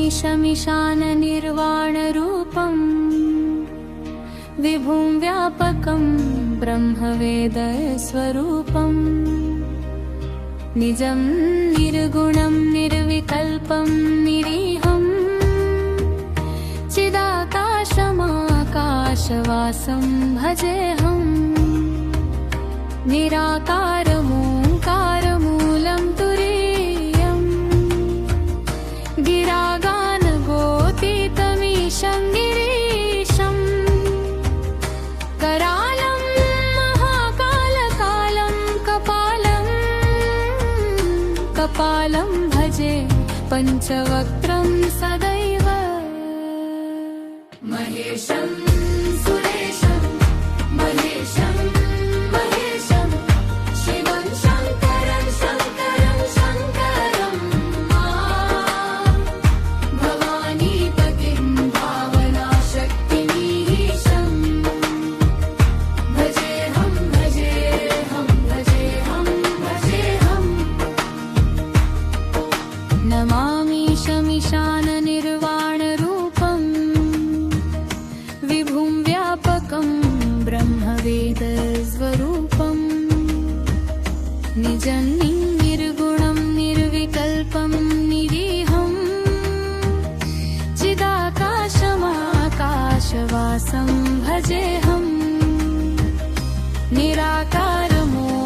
नमामीशमीशाननिर्वाणरूपम् विभुं व्यापकं ब्रह्मवेदस्वरूपम् निजं निर्गुणं निर्विकल्पं निरीहं चिदाकाशमाकाशवासं भजेऽहम् निराकारमोङ्कारमूलं तुरीयम् गिरागानगोतीतमीशं गिरीशम् करालं महाकालकालं कपालं भजे पञ्चवक्त्रं सदैव महेशं सुरेशं महेशं महेशं शिवं शङ्करं शङ्करं शङ्करं भवानीपतिं भावनाशक्तिमीशं भजेऽहं भजेऽहं भजेऽहं भजेऽहम् नमामीशमीशाननिर्वाणरूपम् विभुं व्यापकं ब्रह्मवेदस्वरूपम् निजं निर्गुणं निर्विकल्पं निरीहं चिदाकाशमाकाशवासं भजेऽहम्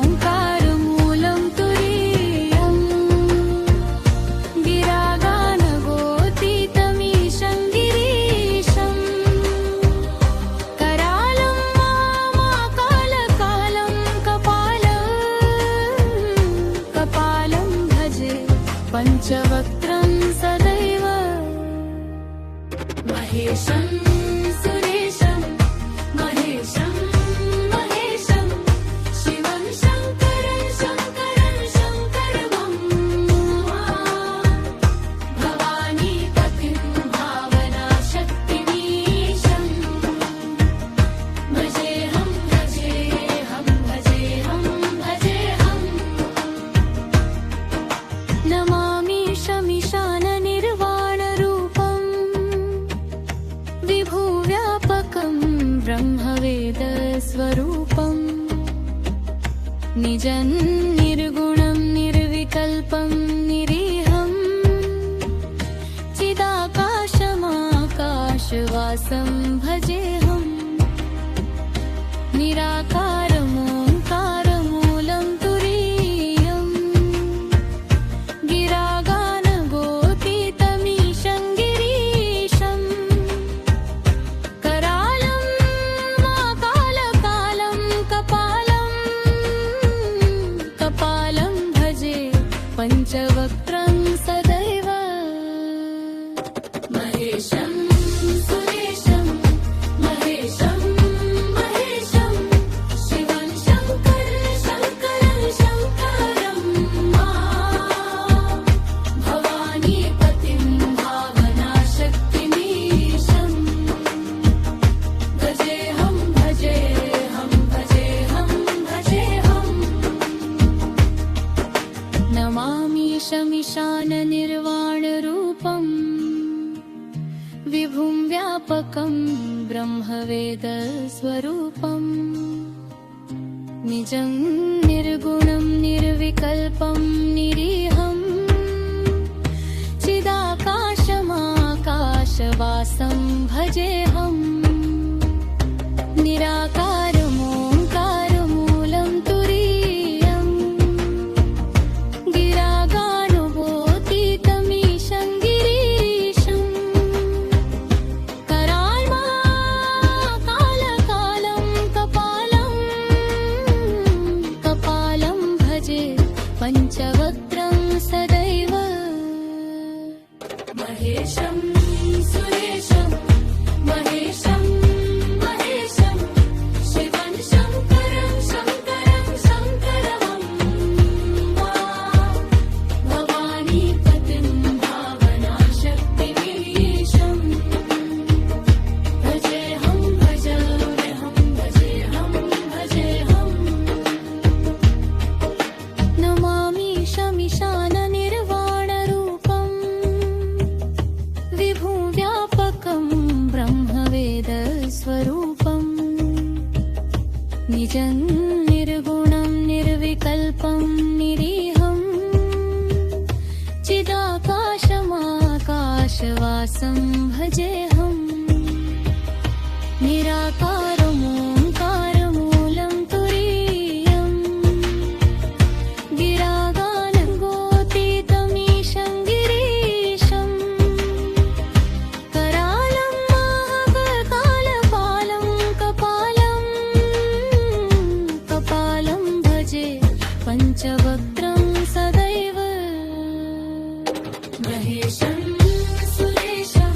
निराकारमोङ्कारमूलं तुरीयम् गिरागानगोतीतमीशं गिरीशम् करालं मामाकालकालं कपालं भजे पञ्चवक्त्रं सदैव महेशं सुरेशं महेशं महेशं शिवं शङ्करं शङ्करं शङ्करं भवानीपतिं भावनाशक्तिमीशं भजेऽहं भजेऽहं भजेऽहं भजेऽहम् नमामीशमीशाननिर्वाणरूपम् विभुं व्यापकं ब्रह्मवेदस्वरूपम् निजं निर्गुणं निर्विकल्पं निरीहं चिदाकाशमाकाशवासं भजेऽहम् निराकारमोङ्कारमूलं तुरीयम् गिरागानगोतीतमीशं गिरीशम् करालं माकालकालं कपालं भजे पञ्चवक्त्रं सदैव महेशं सुरेशं महेशं महेशं शिवं शङ्करं शङ्करं शङ्करं भवानीपतिं भावनाशक्तिमीशं भजेऽहं भजेऽहं भजेऽहं भजेऽहम् नमामीशमीशाननिर्वाणरूपम् विभुं व्यापकं ब्रह्मवेदस्वरूपम् निजं निर्गुणं निर्विकल्पं निरीहं चिदाकाशमाकाशवासं भजेऽहम् निराकारमोङ्कारमूलं तुरीयम् गिरागानगोतीतमीशं गिरीशम् कराल्माकालकालं कपालं भजे पञ्चवक्त्रं सदैव महेशं सुरेशं महेशं निजं निर्गुणं निर्विकल्पं निरीहं चिदाकाशमाकाशवासं भजेऽहं निराकारमोङ्कारमूलं तुरीयं गिरागानगोतीतमीशं गिरीशं करालं महाकालपालं कपालं भजे पञ्चवक्त्रं सदैव महेशं सुरेशं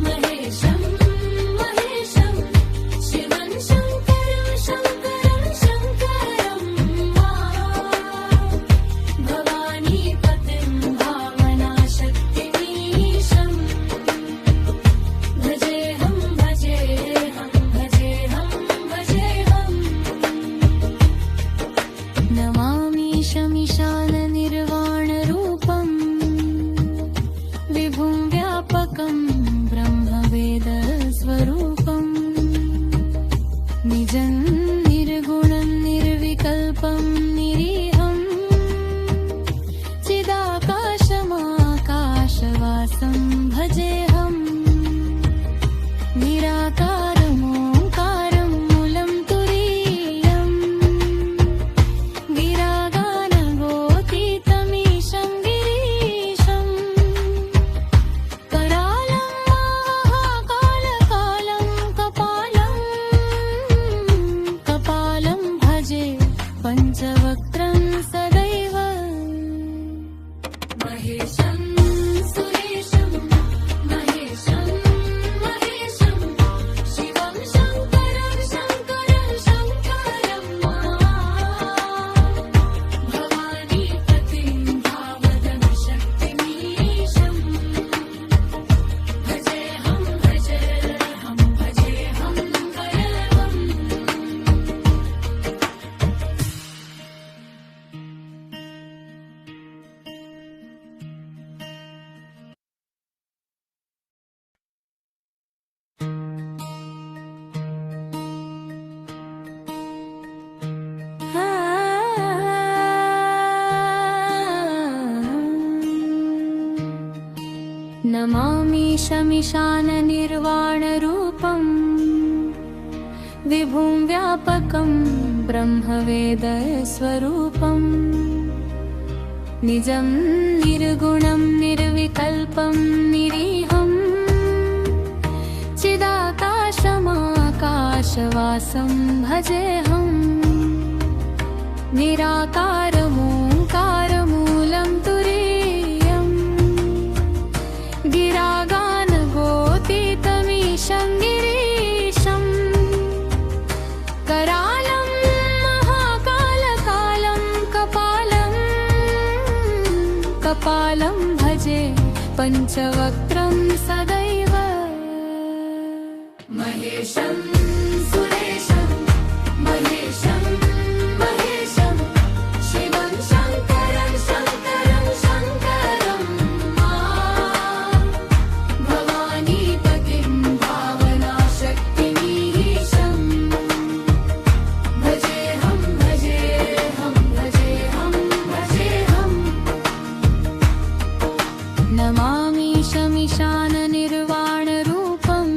महेशं महेशं शिवं शङ्करं शङ्करं शङ्करं भवानीपतिं भावनाशक्तिमीशं भजेऽहं भजेऽहं भजेऽहं भजेऽहं नमामि शमिशाननिर्वाणरूपं विभुं व्यापकं ब्रह्मवेदस्वरूपं निजं निर्गुणं निर्विकल्पं निरीहं चिदाकाशमाकाशवासं भजेऽहं निराकारमोङ्कारं मूलं तुरीयं गिरागानगोतीतमीशं गिरीशं करालं महाकालकालं कपालं भजे पञ्चवक्त्रं सदैव महेशं सुरेशं महेशं महेशं शिवं शङ्करं शङ्करं शङ्करं भवानीपतिं भावनाशक्तिमीशं भजेऽहं भजेऽहं भजेऽहं भजेऽहं नमामि शमिशाननिर्वाणरूपं विभुं व्यापकं ब्रह्मवेदस्वरूपं निजं निर्गुणं निर्विकल्पं निरीहं चिदाकाशमाकाशवासं भजेऽहं निराकारमोङ्कारमूलं तुरीयं गिरागानगोतीतमीशं गिरीशं करालं महाकालकालं कपालं भजे पञ्चवक्त्रं सदैव महेशं सुरेशं महेशं महेशं शिवं शङ्करं शङ्करं शङ्करं भवानीपतिं भावनाशक्तिमीशं भजेऽहं भजेऽहं भजेऽहं भजेऽहं नमामि शमिशाननिर्वाणरूपं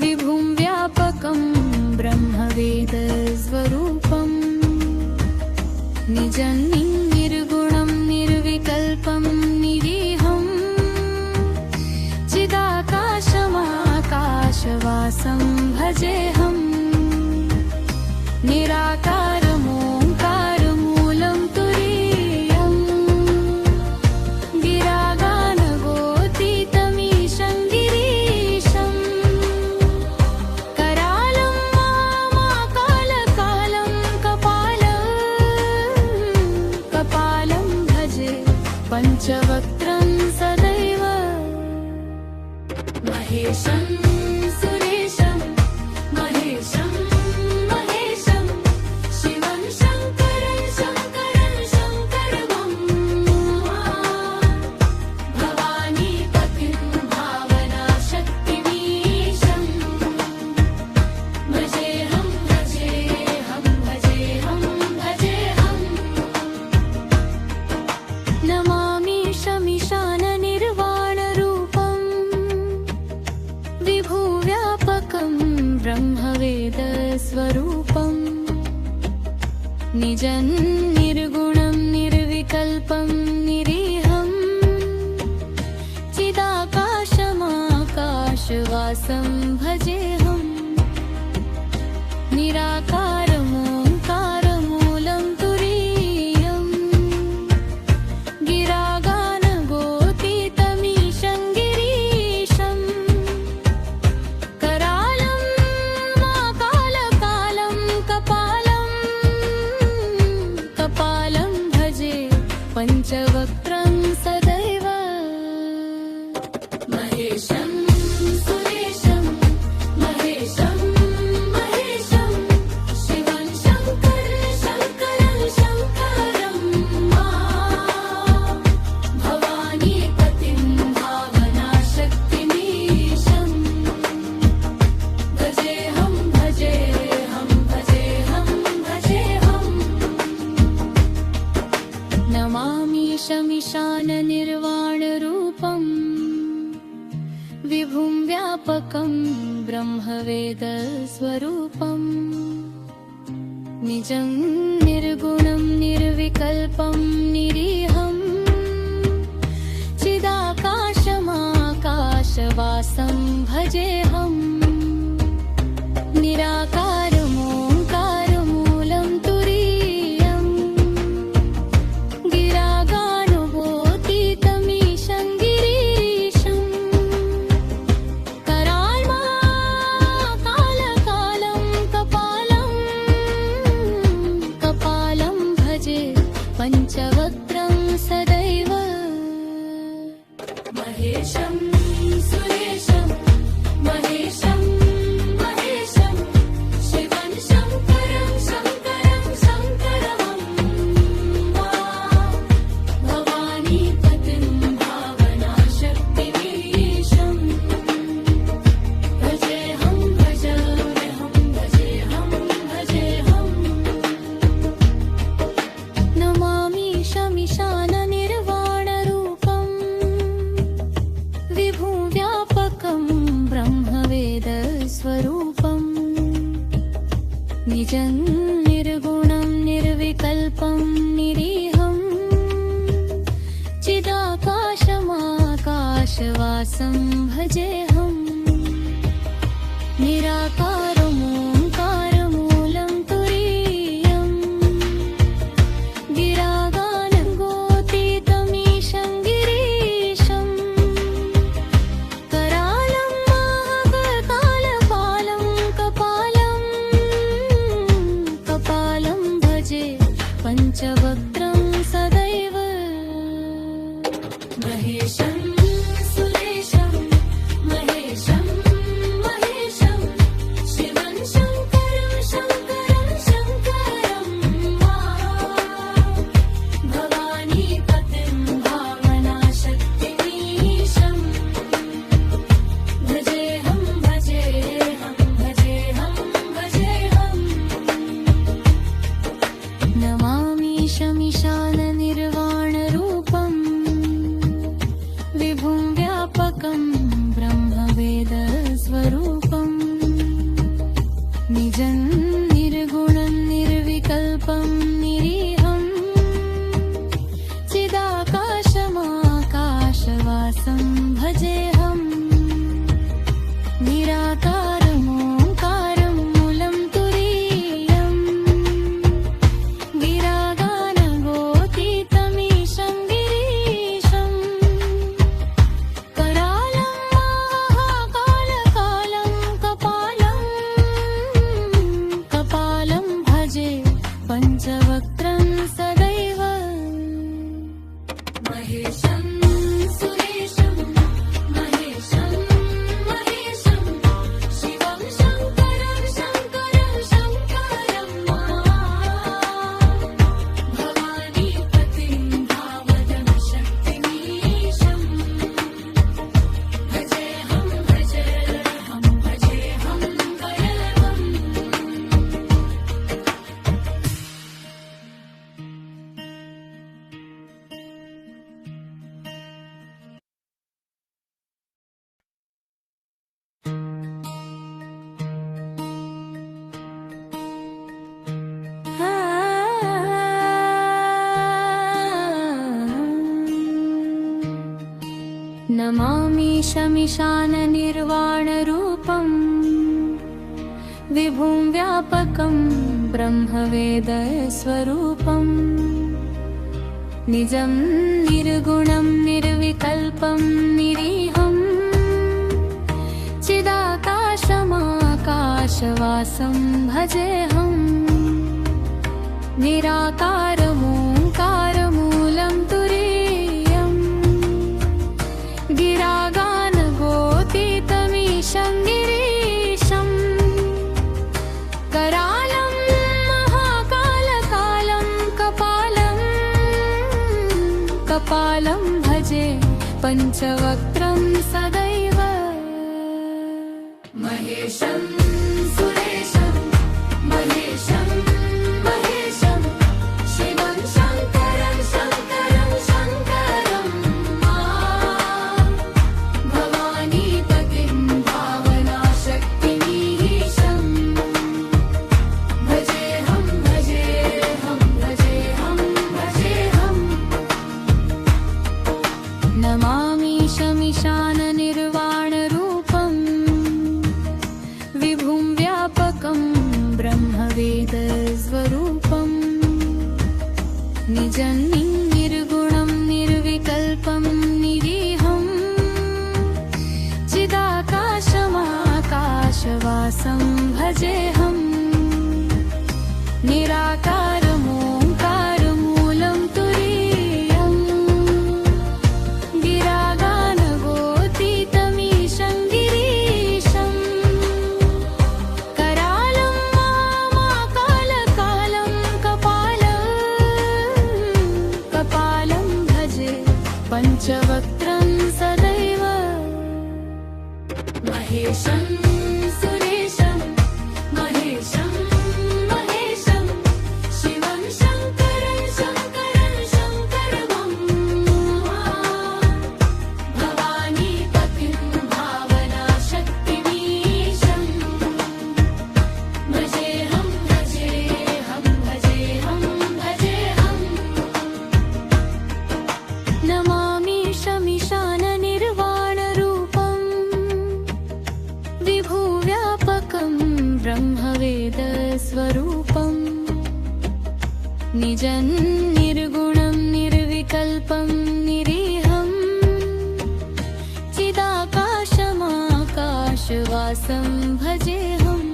विभुं व्यापकं ब्रह्मवेदस्वरूपं निजं निर्गुणं निर्विकल्पं निरीहं चिदाकाशमाकाशवासं भजेऽहं निराकारमोङ्कारमूलं तुरीयं गिरागानगोतीतमीशं गिरीशं करालं महाकालकालं कपालं भजे पञ्चवक्त्रं सदैव महेशं सुरेशं महेशं महेशं शिवं शङ्करं शङ्करं शङ्करं भवानीपतिं भावनाशक्तिमीशं भजेऽहं भजेऽहं स्वरूपम् निजं निर्गुणं निर्विकल्पं निरीहम् चिदाकाशमाकाशवासं भजेऽहम् निराकारमोङ्कारमूलं तुरीयम् गिरागानगोतीतमीशं गिरीशम् करालं माकालकालं कपालं भजे पञ्चवक्त्रं सदैव महेशं सुरेशं महेशं महेशं शिवं शङ्करं शङ्करं भवानीपतिं भावनाशक्तिमीशं भजेऽहं भजेऽहं भजेऽहं भजेऽहं नमामि शमीशाननिर्वाणरूपम् विभुं व्यापकं ब्रह्मवेदस्वरूपम् निजं निर्गुणं निर्विकल्पं निरीहम् चिदाकाशमाकाशवासं भजेऽहम् निराकारमोङ्कारमूलं तुरीयम् गिरागानुभूतितमीशं गिरीशम् कराल्माकालकालं कपालं भजे पञ्चवक्त्रं सदैव महेशं सुरेशं महेशं महेशं शिवं शङ्करं शङ्करं भवानीपतिं भावनाशक्तिमीशं भजेऽहं भजेऽहं भजेऽहं भजेऽहं नमामि शमीशाननिर्वाणरूपम् विभुं व्यापकं ब्रह्मवेदस्वरूपम् निजं निर्गुणं निर्विकल्पं निरीहम् चिदाकाशमाकाशवासं भजेऽहम् निराकारमोङ्कारमूलं तुरीयम् गिरागानगोतीतमीशं गिरीशम् करालं महाकालकालं कपालं भजे पञ्चवक्त्रं सदैव महेशं सुरेशं महेशं महेशं शिवं शङ्करं शङ्करं भवानीपतिं भावनाशक्तिमीशं भजेऽहं भजेऽहं भजेऽहं भजेऽहं नमामि शमीशाननिर्वाणरूपम् विभुं व्यापकं ब्रह्मवेदस्वरूपम् निजं निर्गुणं निर्विकल्पं निरीहम् चिदाकाशमाकाशवासं भजेऽहम् निराकारमोङ्कारमूलं तुरीयम् गिरागानगोतीतमीशं गिरीशम् करालं महाकालकालं शमिशाननिर्वाणरूपम् विभुं व्यापकं ब्रह्मवेदस्वरूपम् निजं निर्गुणं निर्विकल्पं निरीहं चिदाकाशमाकाशवासं भजेऽहम् निराकारमोङ्कारमूलं तुरीयम् गिरागानगोतीतमीशं गिरीशम् करालं महाकालकालं कपालं भजे पञ्चवक्त्रं सदैव महेशं सुरेशं महेशं महेशं शिवं शङ्करं शङ्करं शङ्करं भवानीपतिं भावनाशक्तिमीशं भजेऽहं भजेऽहं भजेऽहं भजेऽहं नमामि शमिशाननिर्वाणरूपम् विभुं व्यापकं ब्रह्मवेदस्वरूपम् निजं निर्गुणं निर्विकल्पं निरीहं चिदाकाशमाकाशवासं भजेऽहम् निराकारमोङ्कारमूलं तुरीयम् गिरागानगोतीतमीशं गिरीशम् करालं महाकालकालं कपालं भजे पञ्चवक्त्रं सदैव महेशं सुरेशं महेशं महेशं शिवं शङ्करं शङ्करं शङ्करं भवानीपतिं भावनाशक्तिमीशं भजेऽहं भजेऽहं भजेऽहं भजेऽहं नमामि शमिशाननिर्वाणरूपम् विभुव्यापकं ब्रह्मवेदस्वरूपम् निजं निर्गुणं निर्विकल्पं निरीहं चिदाकाशमाकाशवासं भजेऽहम्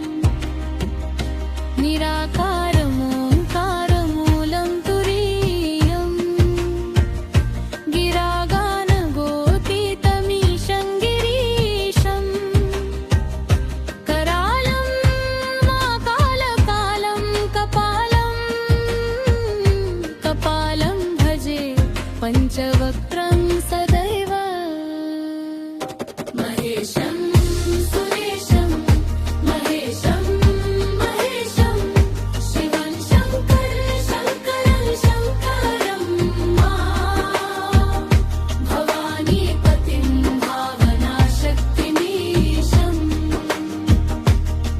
निराकारमोङ्कारमूलं तुरीयम् गिरागानगोतीतमीशं गिरीशम् करालं महाकालकालं कपालं भजे पञ्चवक्त्रं सदैव महेशं सुरेशं महेशं महेशं शिवं शङ्करं शङ्करं शङ्करं भवानीपतिं भावनाशक्तिमीशं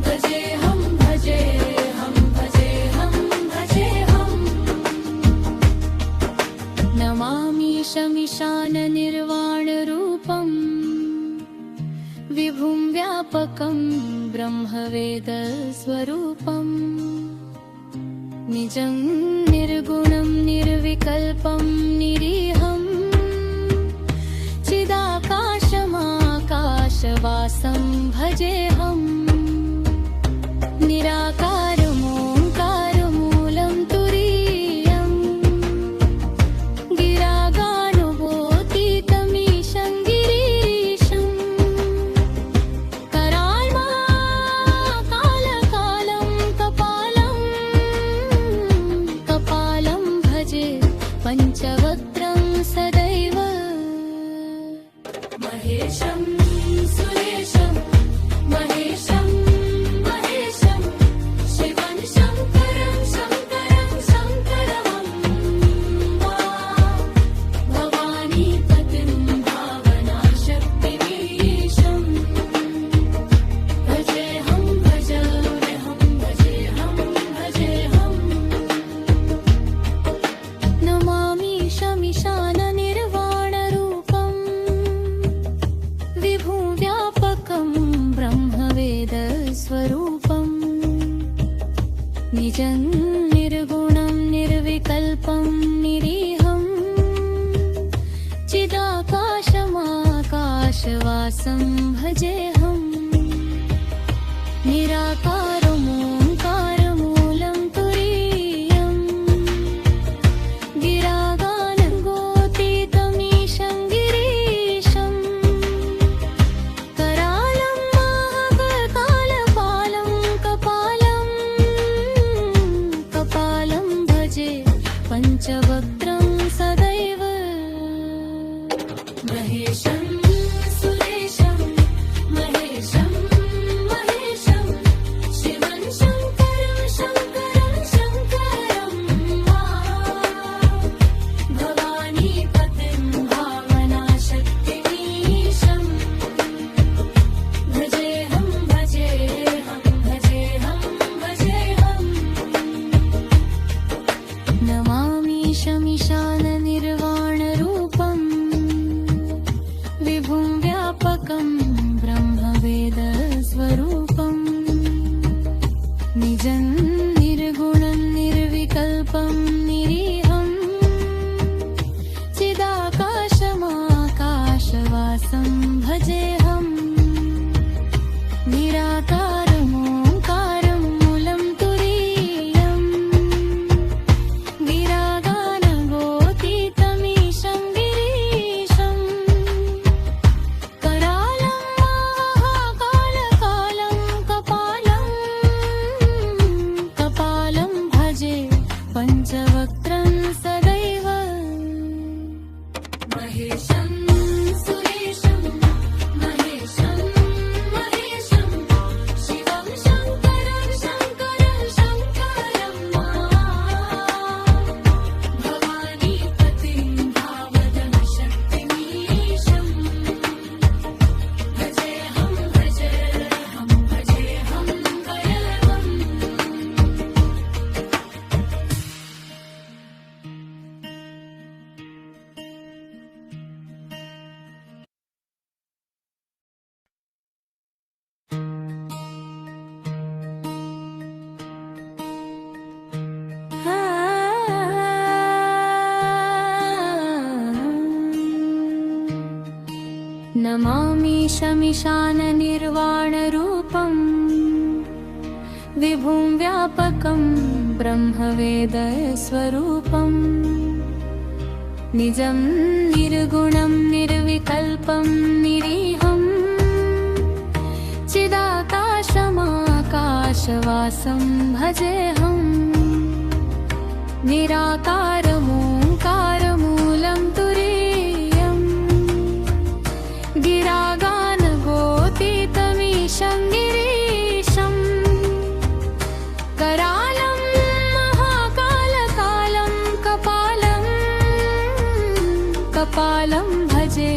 भजेऽहं भजेऽहं भजेऽहं भजेऽहं नमामि शमिशाननिर्वाणरूपम् विभुं व्यापकं ब्रह्मवेदस्वरूपम् निजं निर्गुणं निर्विकल्पं निरीहं चिदाकाशमाकाशवासं भजेऽहम् निराकारमोङ्कारमूलं तुरीयम् गिरागानगोतीतमीशं गिरीशम् कराल्महाकालकालं कपालं भजे पञ्चवक्त्रं सदैव महेशं सुरेशं महेशं महेशं शिवं शङ्करं शङ्करं शङ्करं भवानीपतिं भावनाशक्तिमीशं भजेऽहं भजेऽहं भजेऽहं भजेऽहं नमामि शमिशाननिर्वाणरूपम् निजं निर्गुणं निर्विकल्पं निरीहं चिदाकाशमाकाशवासं भजेऽहं निराकारमोङ्कारमूलं तुरीयं गिरागानगोतीतमीशं गिरीशं करालं महाकालपालं कपालं भजे पञ्चवक्त्रं सदैव महेशं सुरेशं महेशं महेशं शिवं शङ्करं शङ्करं शङ्करं भवानीपतिं भावनाशक्तिमीशं भजेऽहं भजेऽहं भजेऽहं भजेऽहं नमामि शमिशाननिर्वाणरूपं विभुं व्यापकं ब्रह्मवेदस्वरूपं निजं निर्गुणं निर्विकल्पं निरीहं चिदाकाशमाकाशवासं भजेऽहं निराकारमोङ्कारं मूलं तुरीयं गिरागानगोतीतमीशं गिरीशं करालं महाकालकालं कपालं भजे पञ्चवक्त्रं सदैव महेशं सुरेशं महेशं महेशं शिवं शङ्करं शङ्करं शङ्करं भवानीपतिं भावनाशक्तिमीशं भजेऽहं भजेऽहं भजेऽहं भजेऽहं नमामि शमिशाननिर्वाणरूपं विभुं व्यापकं ब्रह्मवेदस्वरूपं निजं निर्गुणं निर्विकल्पं निरीहं चिदाकाशमाकाशवासं भजेऽहं निराकारमोङ्कारमूलं तुरीयं गिरागानगोतीतमीशं गिरीशं करालं महाकालकालं कपालं भजे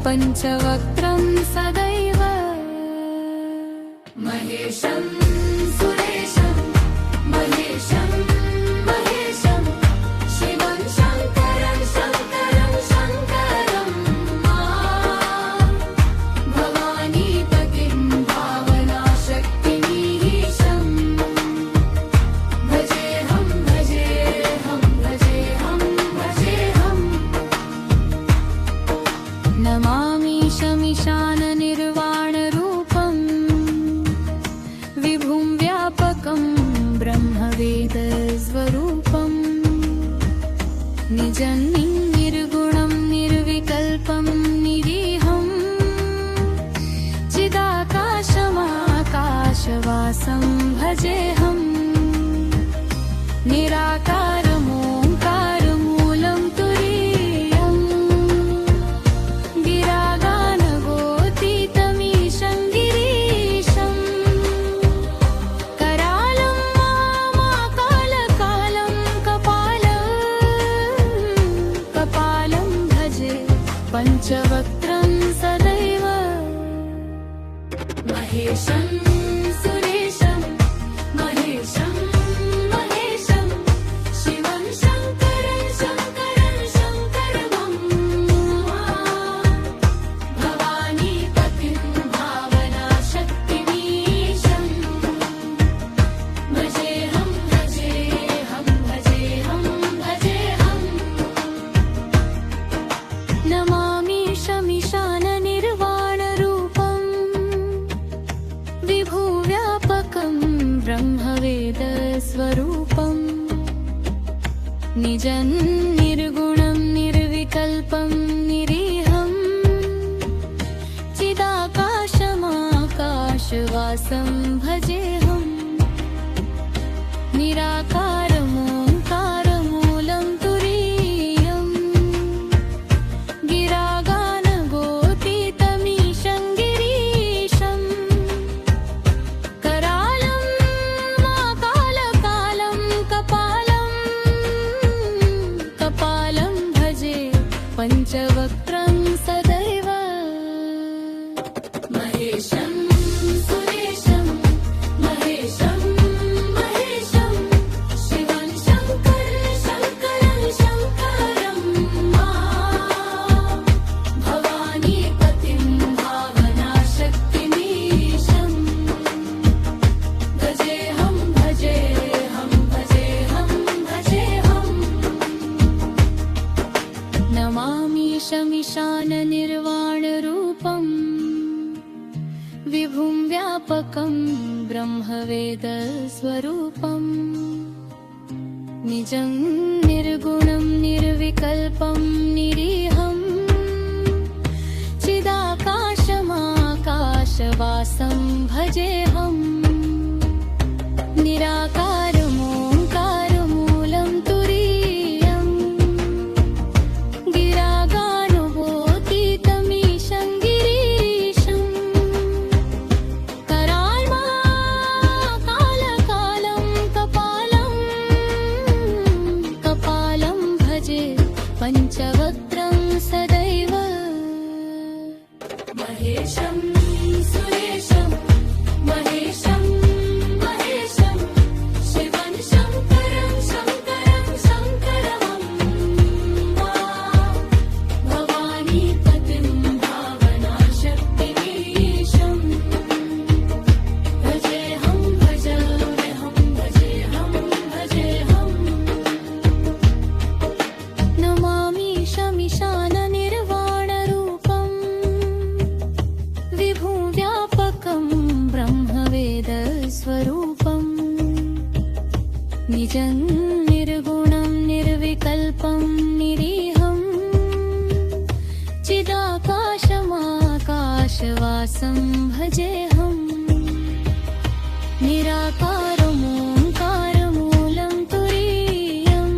पञ्चवक्त्रं सदैव महेशं सुरेशं महेशं महेशं शिवं शङ्करं शङ्करं शङ्करं भवानीपतिं भावनाशक्तिमीशं भजेऽहं भजेऽहं भजेऽहं भजेऽहं नमामि शमिशाननिर्वाणरूपं विभुं व्यापकं ब्रह्मवेदस्वरूपं निजं निर्गुणं निर्विकल्पं निरीहं चिदाकाशमाकाशवासं भजेऽहं निराकारमोङ्कारमूलं तुरीयं गिरागानगोतीतमीशं गिरीशं करालं महाकालकालं कपालं भजे पञ्चवक्त्रं सदैव महेशं सुरेशं महेशं महेशं शिवं शङ्करं शङ्करं शङ्करं भवानीपतिं भावनाशक्तिमीशं भजेऽहं भजेऽहं निजं निर्गुणं निर्विकल्पं निरीहम् चिदाकाशमाकाशवासं भजेऽहम् निराकारमोङ्कारमूलं तुरीयम् गिरागानगोतीतमीशं गिरीशम् करालं माकालकालं कपालं भजे पञ्चवक्त्रं सदैव महेशं सुरेशं महेशं महेशं शिवं शङ्करं शङ्करं भवानीपतिं भावनाशक्तिमीशं भजेऽहं भजेऽहं भजेऽहं भजेऽहं नमामीशमीशाननिर्वाणरूपम् विभुं व्यापकं ब्रह्मवेदस्वरूपम् निजं निर्गुणं निर्विकल्पं निरीहम् चिदाकाशमाकाशवासं भजेऽहम् निराकारमोङ्कारमूलं तुरीयम् गिरागानुभूतितमीशं गिरीशम् कराल्माकालकालं कपालं भजे पञ्चवक्त्रं सदैव महेशं सुरेशं महेशं महेशं शिवं शङ्करं शङ्करं भवानीपतिं भावनाशक्तिमीशं भजेऽहं भजेऽहं भजेऽहं भजेऽहं नमामीशमीशाननिर्वाणरूपम् विभुं व्यापकं ब्रह्मवेदस्वरूपम् निजं निर्गुणं निर्विकल्पं निरीहम् चिदाकाशमाकाशवासं भजेऽहम् निराकारमोङ्कारमूलं तुरीयम्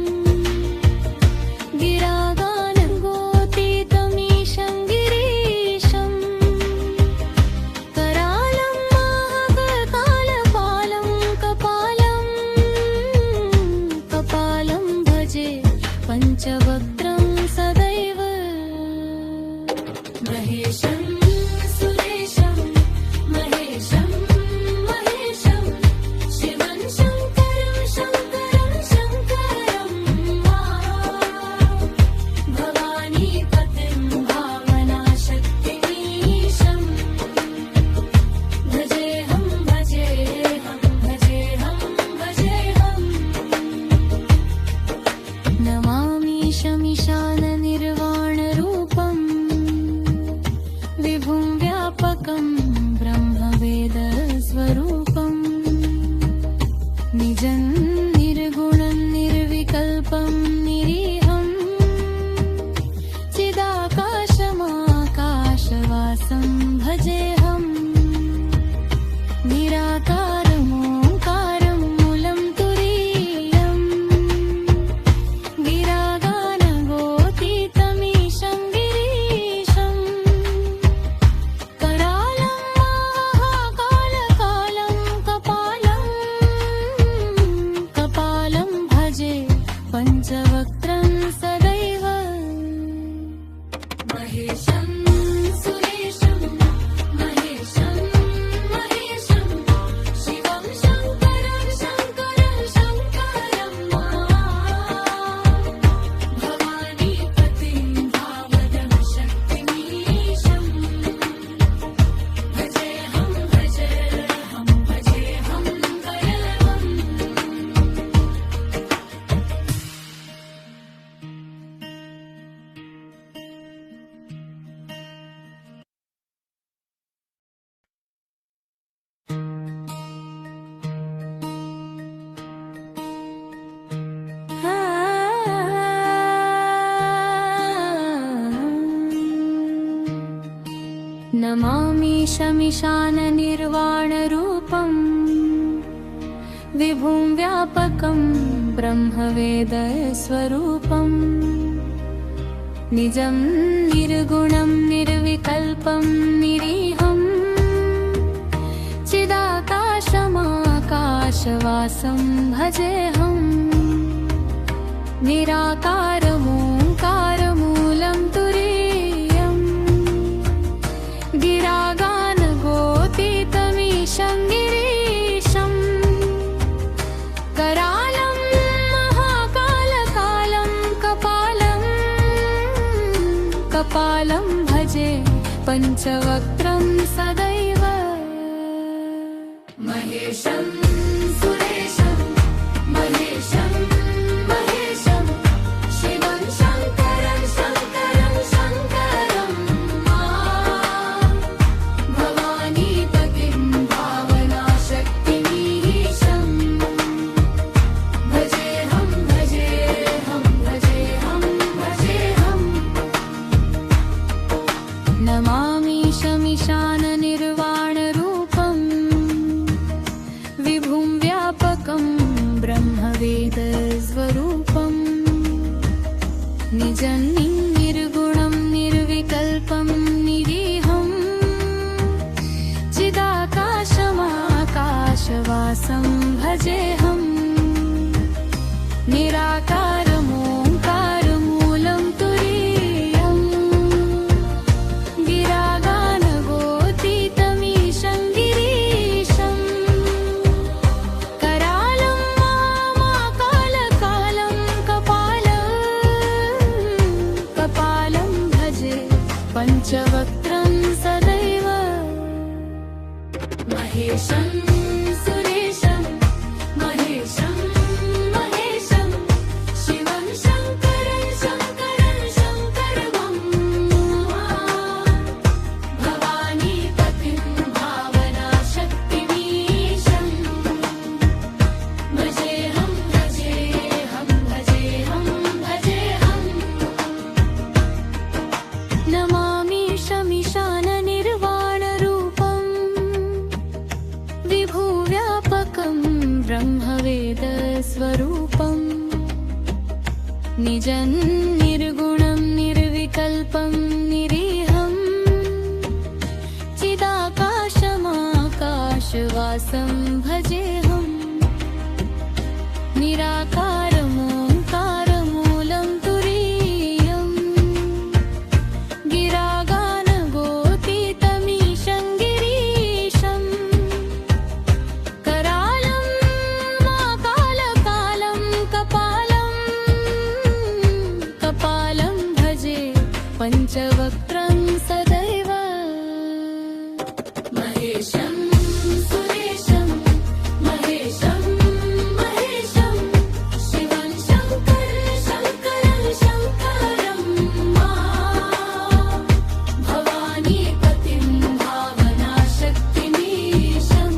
गिरागानगोतीतमीशं गिरीशम् करालं महाकालपालं कपालं भजे पञ्चवक्त्रं सदैव महेशं सुरेशं महेशं महेशं शिवं निर्वाणरूपम् विभुं व्यापकं ब्रह्मवेदस्वरूपम् निजं निर्गुणं निर्विकल्पं निरीहं चिदाकाशमाकाशवासं भजेऽहम् निराकारमोङ्कारमूलं तुरीयम् गिरागानगोतीतमीशं गिरीशम् करालं महाकालकालं कपालं भजे पञ्चवक्त्रं सदैव महेशं सुरेशं महेशं महेशं शिवं शङ्करं शङ्करं शङ्करं भवानीपतिं भावनाशक्तिमीशं भजेऽहं भजेऽहं भजेऽहं भजेऽहम् नमामि शमीशाननिर्वाणरूपम् विभुं व्यापकं ब्रह्मवेदस्वरूपम् निजं निर्गुणं निर्विकल्पं निरीहं चिदाकाशमाकाशवासं भजेऽहम् निराकारमोङ्कारमूलं तुरीयम् गिरागानगोतीतमीशं गिरीशम् करालं महाकालकालं कपालं भजे पञ्चवक्त्रं सदैव महेशं सुरेशं महेशं महेशं शिवं शङ्करं शङ्करं शङ्करं भवानीपतिं भावनाशक्तिमीशं भजेऽहं भजेऽहं भजेऽहं भजेऽहम् नमामि शमीशाननिर्वाणरूपम् विभुव्यापकं ब्रह्मवेदस्वरूपम् निजं निर्गुणं निर्विकल्पं निरीहं चिदाकाशमाकाशवासं भजेऽहम् निराकारमोङ्कारमूलं तुरीयम् गिरागानगोतीतमीशं गिरीशम् करालं महाकालकालं कपालं भजे पञ्चवक्त्रं सदैव महेशं सुरेशं महेशं महेशं शिवं शङ्करं शङ्करं शङ्करं भवानीपतिं भावनाशक्तिमीशं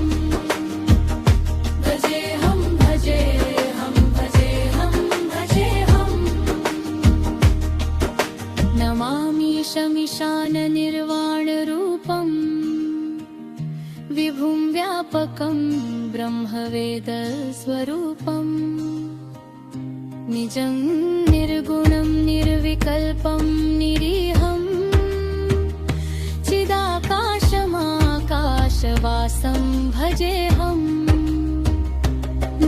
भजेऽहं भजेऽहं भजेऽहं भजेऽहम् नमामि शमीशाननिर्वाणरूपम् विभुं व्यापकं ब्रह्मवेदस्वरूपम् निजं निर्गुणं निर्विकल्पं निरीहं चिदाकाशमाकाशवासं भजेऽहम्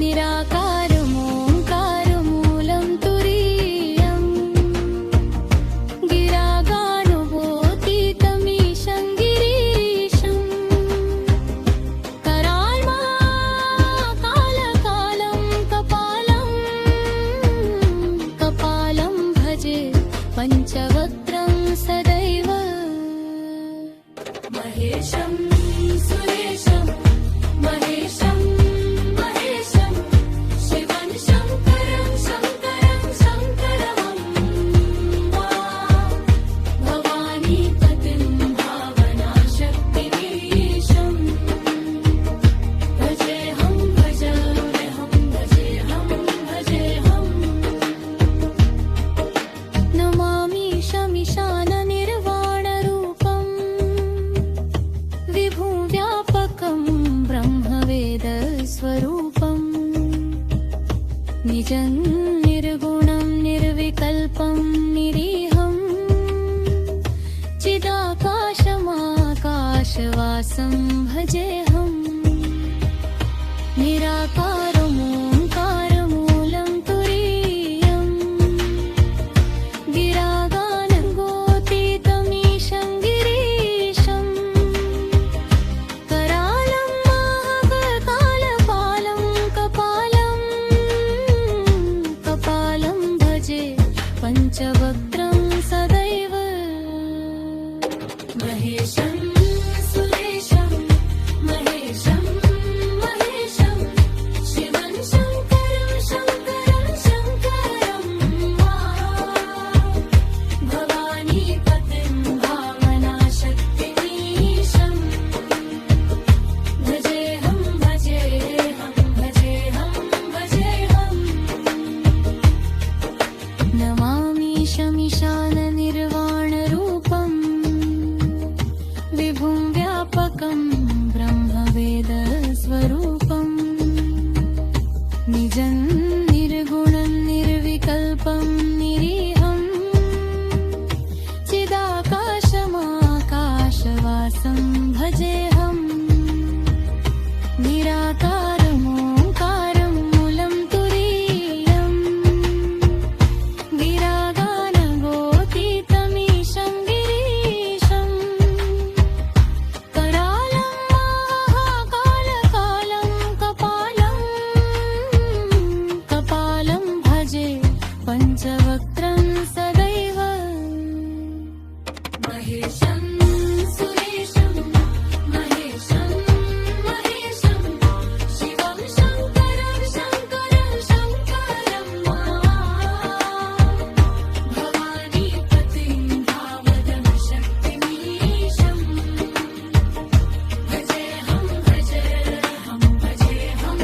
निराकारमोङ्कारमूलं तुरीयम् गिरागानगोतीतमीशं गिरीशम् कराल्महाकालकालं कपालं भजे पञ्चवक्त्रं सदैव महेशं सुरेशं महेशं महेशं निजं निर्गुणं निर्विकल्पं निरीहं चिदाकाशमाकाशवासं भजेऽहं निराकारमोङ्कारमूलं तुरीयं गिरागानगोतीतमीशं गिरीशं करालं महाकालपालं कपालं भजे पञ्चवक्त्रं सदैव महेशं सुरेशं महेशं महेशं शिवं शङ्करं शङ्करं शङ्करं भवानीपतिं भावनाशक्तिमीशं भजेऽहं भजेऽहं भजेऽहं भजेऽहं नमामि शमिशाननिर्वाणरूपं विभुं व्यापकं ब्रह्मवेदस्वरूपं निजं निर्गुणं निर्विकल्पं निरीहं चिदाकाशमाकाशवासं भजेऽहं निराकारमोङ्कारं मूलं तुरीयं गिरागानगोतीतमीशं गिरीशं करालं महाकालकालं कपालं भजे पञ्चवक्त्रं सदैव महेशं सुरेशं महेशं महेशं शिवं शङ्करं शङ्करं शङ्करं भवानीपतिं भावनाशक्तिमीशं भजेऽहं भजेऽहं भजेऽहं भजेऽहम्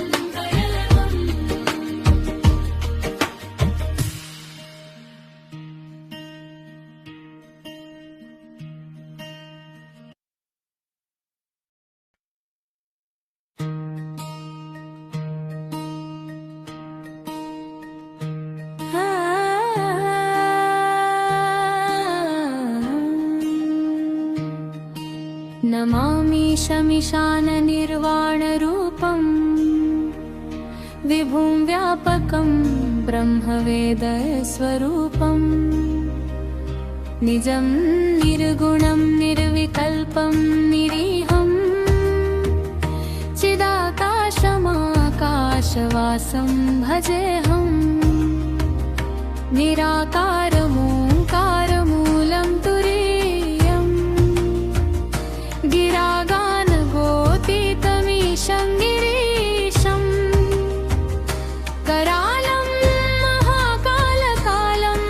नमामि शमिशाननिर्वाणरूपं विभुं व्यापकं ब्रह्मवेदस्वरूपं निजं निर्गुणं निर्विकल्पं निरीहं चिदाकाशमाकाशवासं भजेऽहं निराकारमोङ्कारमूलं तुरीयं गिरागानगोतीतमीशं गिरीशं करालं महाकालकालं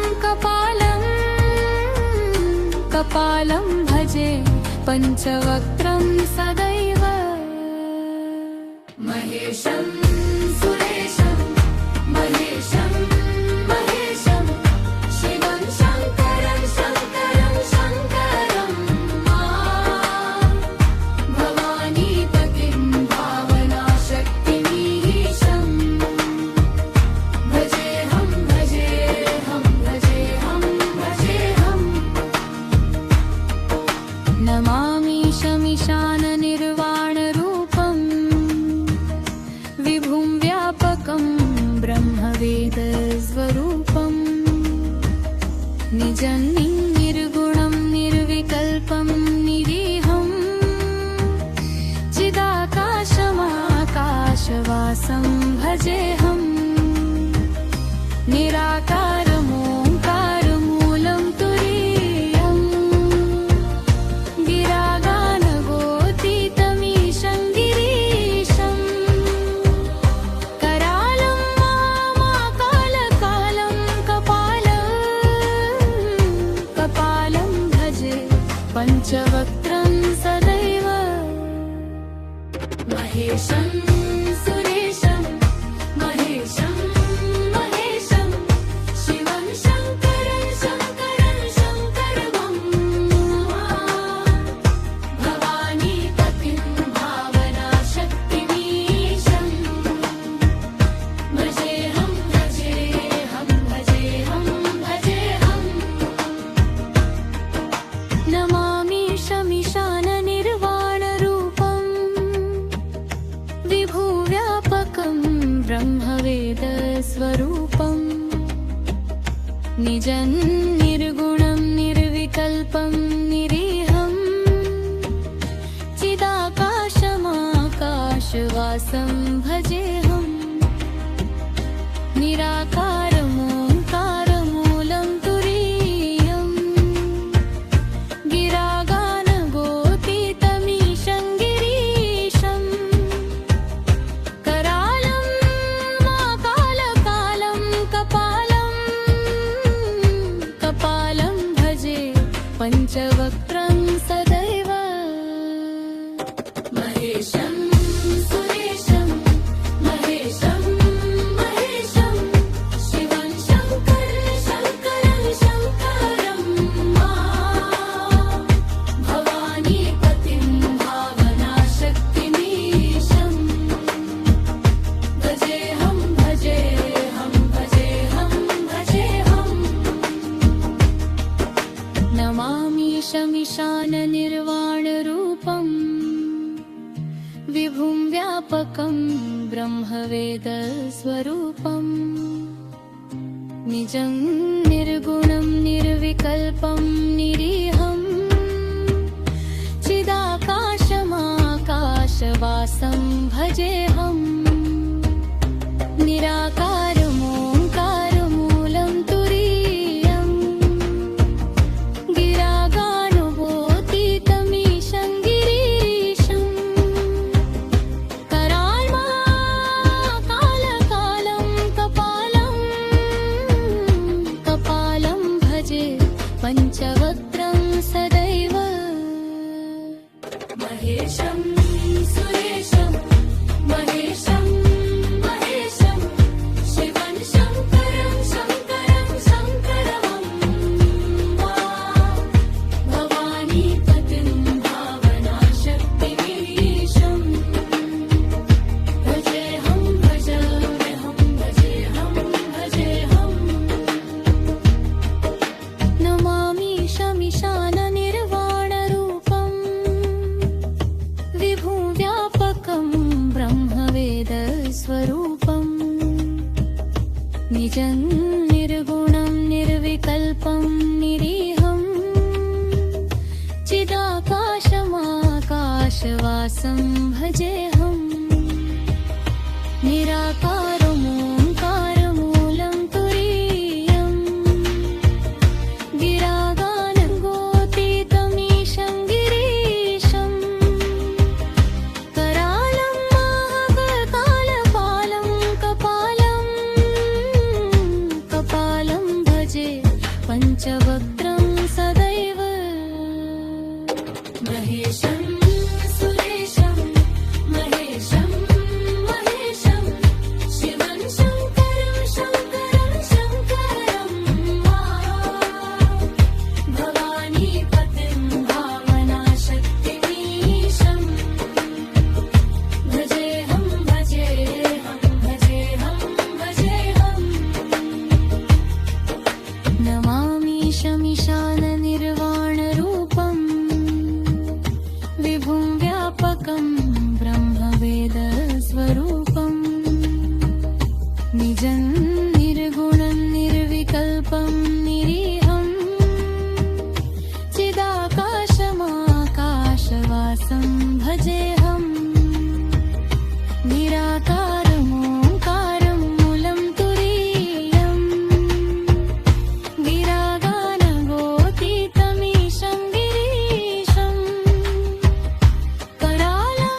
कपालं भजे पञ्चवक्त्रं सदैव महेशं सुरेशं महेशं महेशं शिवं शङ्करं शङ्करं शङ्करं भवानीपतिं भावनाशक्तिमीशं भजेऽहं भजेऽहं भजेऽहं भजेऽहम् नमामि शमिशाननिर्वाणरूपं विभुं व्यापकं ब्रह्मवेदस्वरूपं निजं निर्गुणं निर्विकल्पं निरीहं चिदाकाशमाकाशवासं भजेऽहं निराकारमोङ्कारमूलं तुरीयं गिरागानगोतीतमीशं गिरीशं करालं महाकालकालं कपालं भजे पञ्चवक्त्रं सदैव महेशं सुरेशं महेशं महेशं शिवं शङ्करं शङ्करं शङ्करं भवानीपतिं भावनाशक्तिमीशं भजेऽहं भजेऽहं स्वरूपम् निजं निर्गुणं निर्विकल्पं निरीहम् चिदाकाशमाकाशवासं भजेऽहम् निराकारमोङ्कारमूलं तुरीयम् गिरागानगोतीतमीशं गिरीशम् करालं माकालकालं कपालं भजे पञ्चवक्त्रं सदैव महेशं सुरेशं महेशं महेशं शिवं शङ्करं शङ्करं भवानीपतिं भावनाशक्तिमीशं भजेऽहं भजेऽहं भजेऽहं भजेऽहं नमामीशमीशाननिर्वाणरूपम् विभुं व्यापकं ब्रह्मवेदस्वरूपम् निजं निर्गुणं निर्विकल्पं निरीहम् चिदाकाशमाकाशवासं भजेऽहम् निराकारमोङ्कारमूलं तुरीयम् गिरागानुभूतितमीशं गिरीशम् कराल्माकालकालं कपालं भजे पञ्चवक्त्रं सदैव महेशं सुरेशं महेशं महेशं शिवं शङ्करं शङ्करं भवानीपतिं भावनाशक्तिमीशं भजेऽहं भजेऽहं भजेऽहं भजेऽहं नमामीशमीशाननिर्वाणरूपम् विभुं व्यापकं ब्रह्मवेदस्वरूपम् निजं निर्गुणं निर्विकल्पं निरीहम् चिदाकाशमाकाशवासं भजेऽहम् निराकारमोङ्कारमूलं तुरीयम् गिरागानगोतीतमीशं गिरीशम् करालं महाकालपालं कपालं भजे पञ्चवक्त्रं सदैव महेशं सुरेशं महेशं महेशं शिवं शङ्करं शङ्करं भवानीपतिं भावनाशक्तिमीशं भजेऽहं भजेऽहं भजेऽहं भजेऽहं नमामीशमीशाननिर्वाणरूपम् विभुं व्यापकं ब्रह्मवेदस्वरूपम् निजं निर्गुणं निर्विकल्पं निरीहम् चिदाकाशमाकाशवासं भजेऽहम् निराकारमोङ्कारमूलं तुरीयम् गिरागानगोतीतमीशं गिरीशम् करालं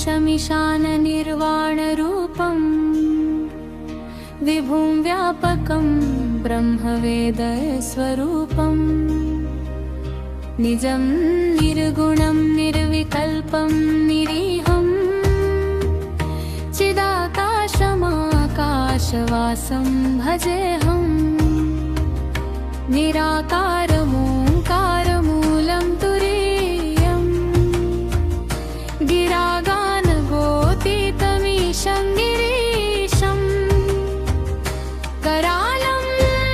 शमिशाननिर्वाणरूपम् विभुं व्यापकं ब्रह्मवेदस्वरूपम् निजं निर्गुणं निर्विकल्पं निरीहं चिदाकाशमाकाशवासं भजेऽहम् निराकारमोङ्कारमूलं तुरीयम् गिरागानगोतीतमीशं गिरीशम् करालं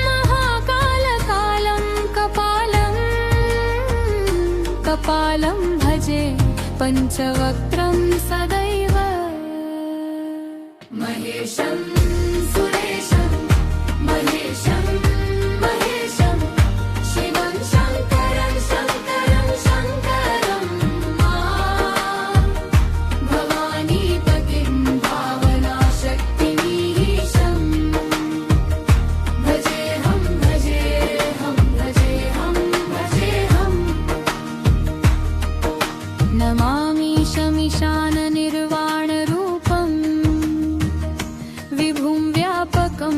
महाकालकालं कपालं भजे पञ्चवक्त्रं सदैव महेशं सुरेशं महेशं महेशं शिवं शङ्करं शङ्करं शङ्करं भवानीपतिं भावनाशक्तिमीशं भजेऽहं भजेऽहं भजेऽहं भजेऽहम् नमामि शमिशाननिर्वाणरूपम् विभुं व्यापकं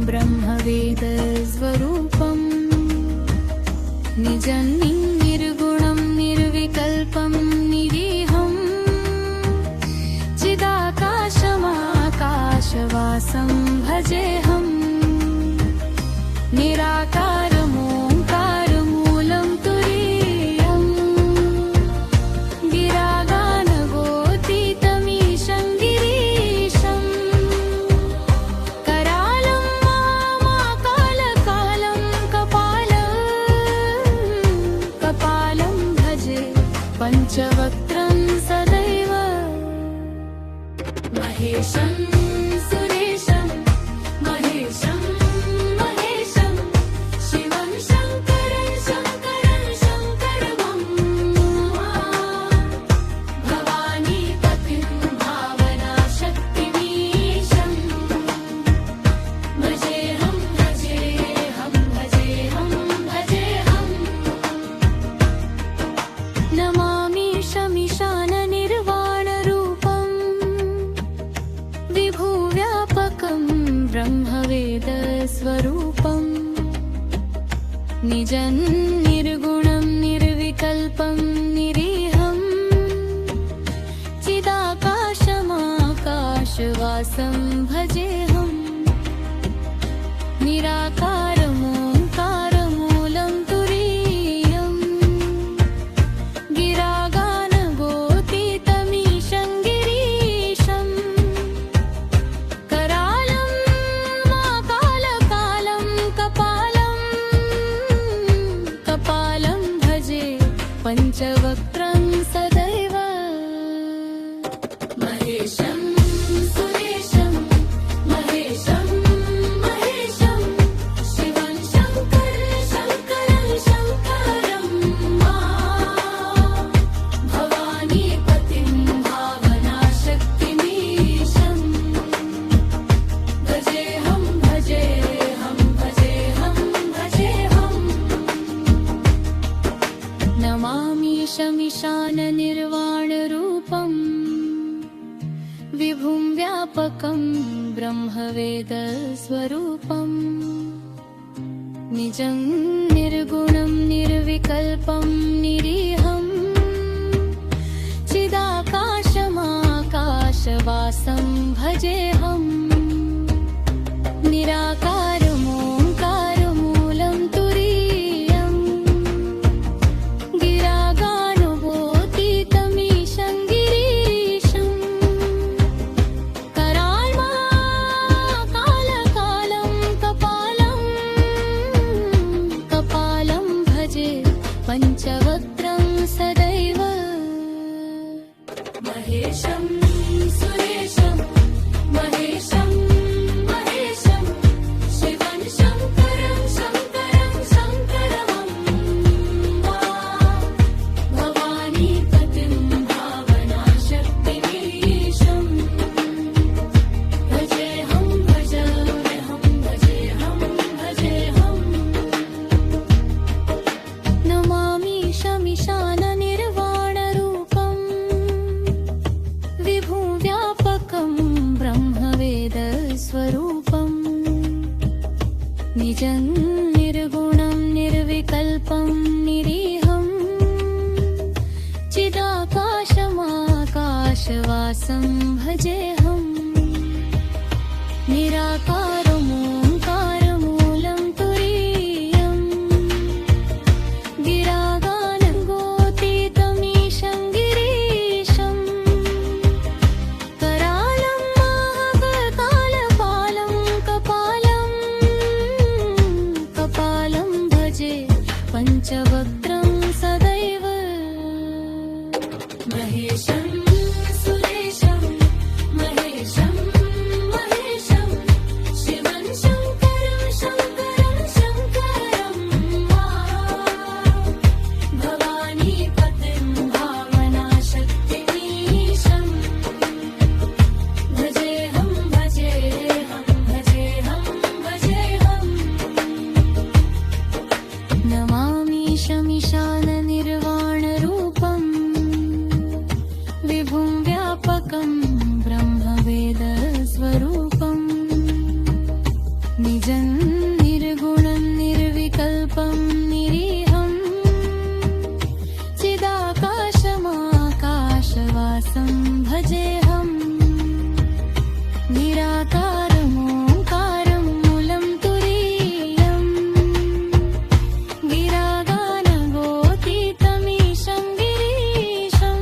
ब्रह्मवेदस्वरूपम् निजं निर्गुणं निर्विकल्पं निरीहं चिदाकाशमाकाशवासं भजेऽहम् निराकारमोङ्कारमूलं तुरीयम् गिरागानगोतीतमीशं गिरीशम् करालं महाकालकालं कपालं भजे पञ्चवक्त्रं सदैव महेशं सुरेशं महेशं महेशं शिवं शङ्करं शङ्करं शङ्करं भवानीपतिं भावनाशक्तिमीशं भजेऽहं भजेऽहं भजेऽहं भजेऽहम् नमामि शमिशाननिर्वाणरूपम् विभुव्यापकं ब्रह्मवेदस्वरूपम् निजं निर्गुणं निर्विकल्पं निरीहं चिदाकाशमाकाशवासं भजेऽहम् निराकारमोङ्कारमूलं तुरीयम् गिरागानगोतीतमीशं गिरीशम् करालं महाकालकालं कपालं भजे पञ्चवक्त्रं सदैव महेशं सुरेशं महेशं महेशं शिवं शङ्करं शङ्करं शङ्करं भवानीपतिं भावनाशक्तिमीशं भजेऽहं भजेऽहं भजेऽहं भजेऽहम् नमामि शमिशाननिर्वाणरूपम् विभुं व्यापकं ब्रह्मवेदस्वरूपम् निजं निर्गुणं निर्विकल्पं निरीहं चिदाकाशमाकाशवासं भजेऽहम् निराकारमोङ्कारमूलं तुरीयम् गिरागानगोतीतमीशं गिरीशम् कराल्माकालकालं कपालं भजे पञ्चवक्त्रं सदैव महेशं सुरेशं महेशं महेशं शिवं शङ्करं शङ्करं शङ्करं भवानीपतिं भावनाशक्तिमीशं भजेऽहं भजेऽहं भजेऽहं भजेऽहम् नमामि शमिशाननिर्वाणरूपम् निजं निर्गुणं निर्विकल्पं निरीहं चिदाकाशमाकाशवासं भजेऽहं निराकारमोङ्कारमूलं तुरीयं गिरागानगोतीतमीशं गिरीशं करालं महाकालपालं कपालं भजे पञ्चवक्त्रं सदैव महेशं सुरेशं महेशं महेशं शिवं शङ्करं शङ्करं शङ्करं भवानीपतिं भावनाशक्तिमीशं भजेऽहं भजेऽहं भजेऽहं भजेऽहं नमामि शमिशाननिर्वाणरूपं विभुं व्यापकं ब्रह्मवेदस्वरूपं निजं निर्गुणं निर्विकल्पं निरीहं चिदाकाशमाकाशवासं भजेऽहं निराकारमोङ्कारमूलं तुरीयं गिरागानगोतीतमीशं गिरीशं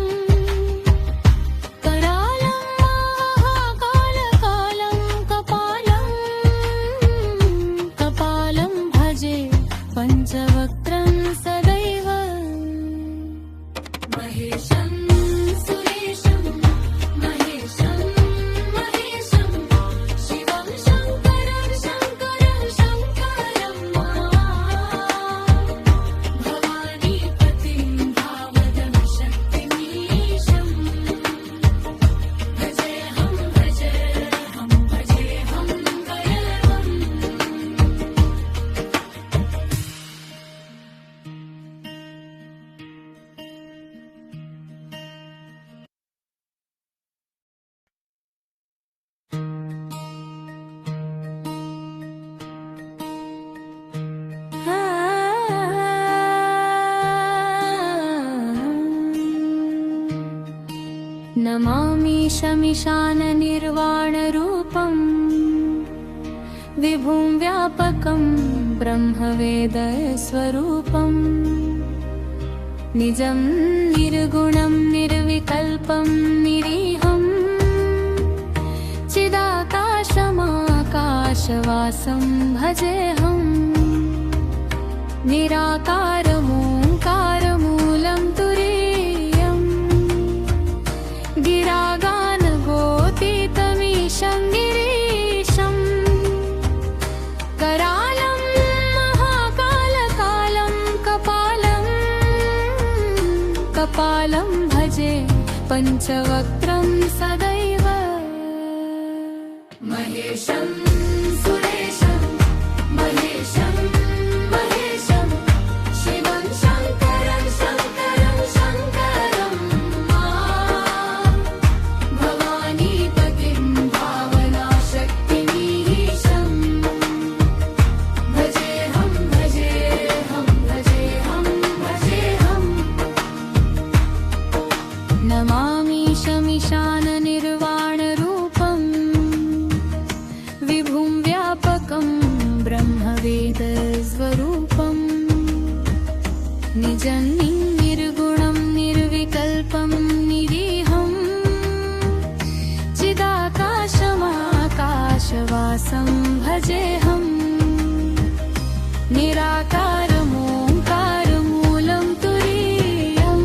करालं महाकालकालं कपालं भजे पञ्चवक्त्रं सदैव महेशं सुरेशं महेशं महेशं शिवं शङ्करं शङ्करं शङ्करं भवानीपतिं भावनाशक्तिमीशं भजेऽहं भजेऽहं भजेऽहं भजेऽहम् नमामि शमिशाननिर्वाणरूपं विभुं व्यापकं ब्रह्मवेदस्वरूपं निजं निर्गुणं निर्विकल्पं निरीहं चिदाकाशमाकाशवासं भजेऽहं निराकारमोङ्कारमूलं तुरीयं गिरागानगोतीतमीशं गिरीशं करालं महाकालकालं कपालं भजे पञ्चवक्त्रं सदैव महेशं सुरेशं महेशं महेशं शिवं शङ्करं शङ्करं शङ्करं भवानीपतिं भावनाशक्तिमीशं भजेऽहं भजेऽहं भजेऽहं भजेऽहम् नमामि शमिशाननिर्वाणरूपं विभुं व्यापकं ब्रह्मवेदस्वरूपं निजं निर्गुणं निर्विकल्पं निरीहं चिदाकाशमाकाशवासं भजेऽहं निराकारमोङ्कारमूलं तुरीयं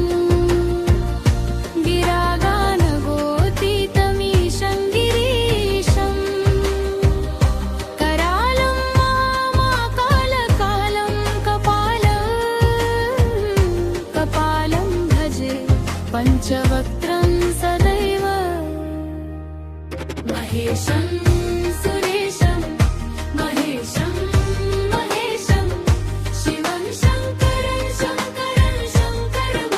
गिरागानगोतीतमीशं गिरीशं करालं महाकालकालं कपालं भजे पञ्चवक्त्रं सदैव महेशं सुरेशं महेशं महेशं शिवं शङ्करं शङ्करं शङ्करं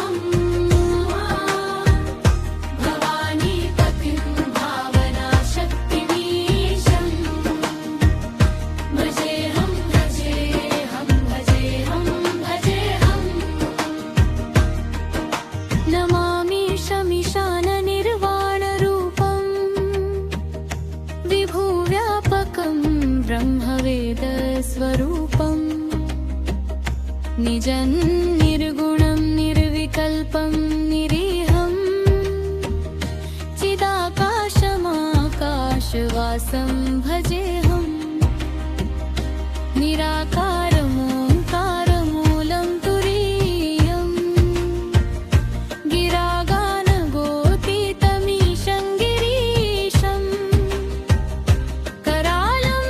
भवानीपतिं भावनाशक्तिमीशं भजेऽहं भजेऽहं निजं निर्गुणं निर्विकल्पं निरीहं चिदाकाशमाकाशवासं भजेऽहं निराकारमोङ्कारमूलं तुरीयं गिरागानगोतीतमीशं गिरीशं करालं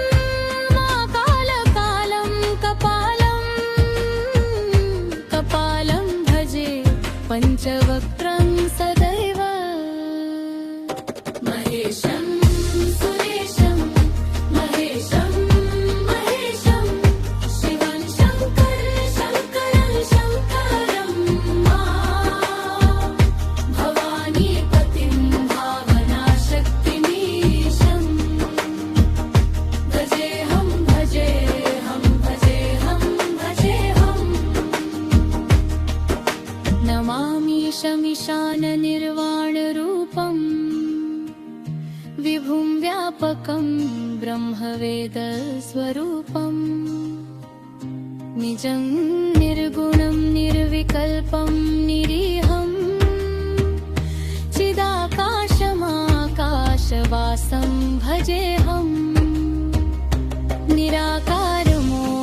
माकालकालं कपालं भजे पञ्चवक्त्रं सदैव महेशं सुरेशं महेशं महेशं शिवं शङ्करं शङ्करं भवानीपतिं भावनाशक्तिमीशं भजेऽहं भजेऽहं भजेऽहं भजेऽहं नमामीशमीशाननिर्वाणरूपं विभुं व्यापकं ब्रह्मवेदस्वरूपं निजं निर्गुणं निर्विकल्पं निरीहं चिदाकाशमाकाशवासं भजेऽहं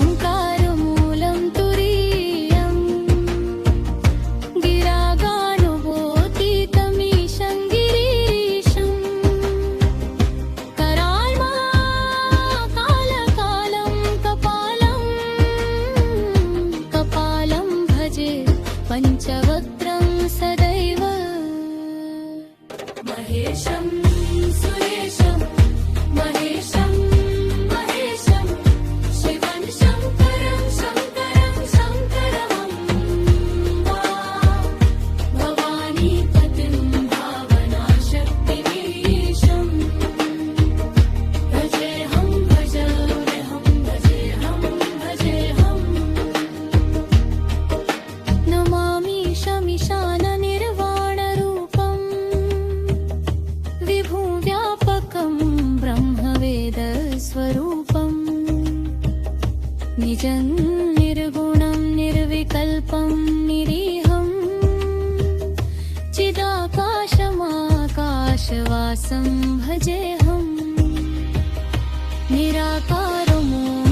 निराकारमोङ्कारमूलं तुरीयं गिरागानुभूतितमीशं गिरीशं कराल्माकालकालं कपालं भजे पञ्चवक्त्रं सदैव महेशं सुरेशं महेशं महेशं शिवं शङ्करं शङ्करं भवानीपतिं भावनाशक्तिमीशं भजेऽहं भजेऽहं भजेऽहं भजेऽहं नमामीशमीशाननिर्वाणरूपं विभुं व्यापकं ब्रह्मवेदस्वरूपं निजं निर्गुणं निर्विकल्पं निरीहं चिदाकाशमाकाशवासं भजेऽहं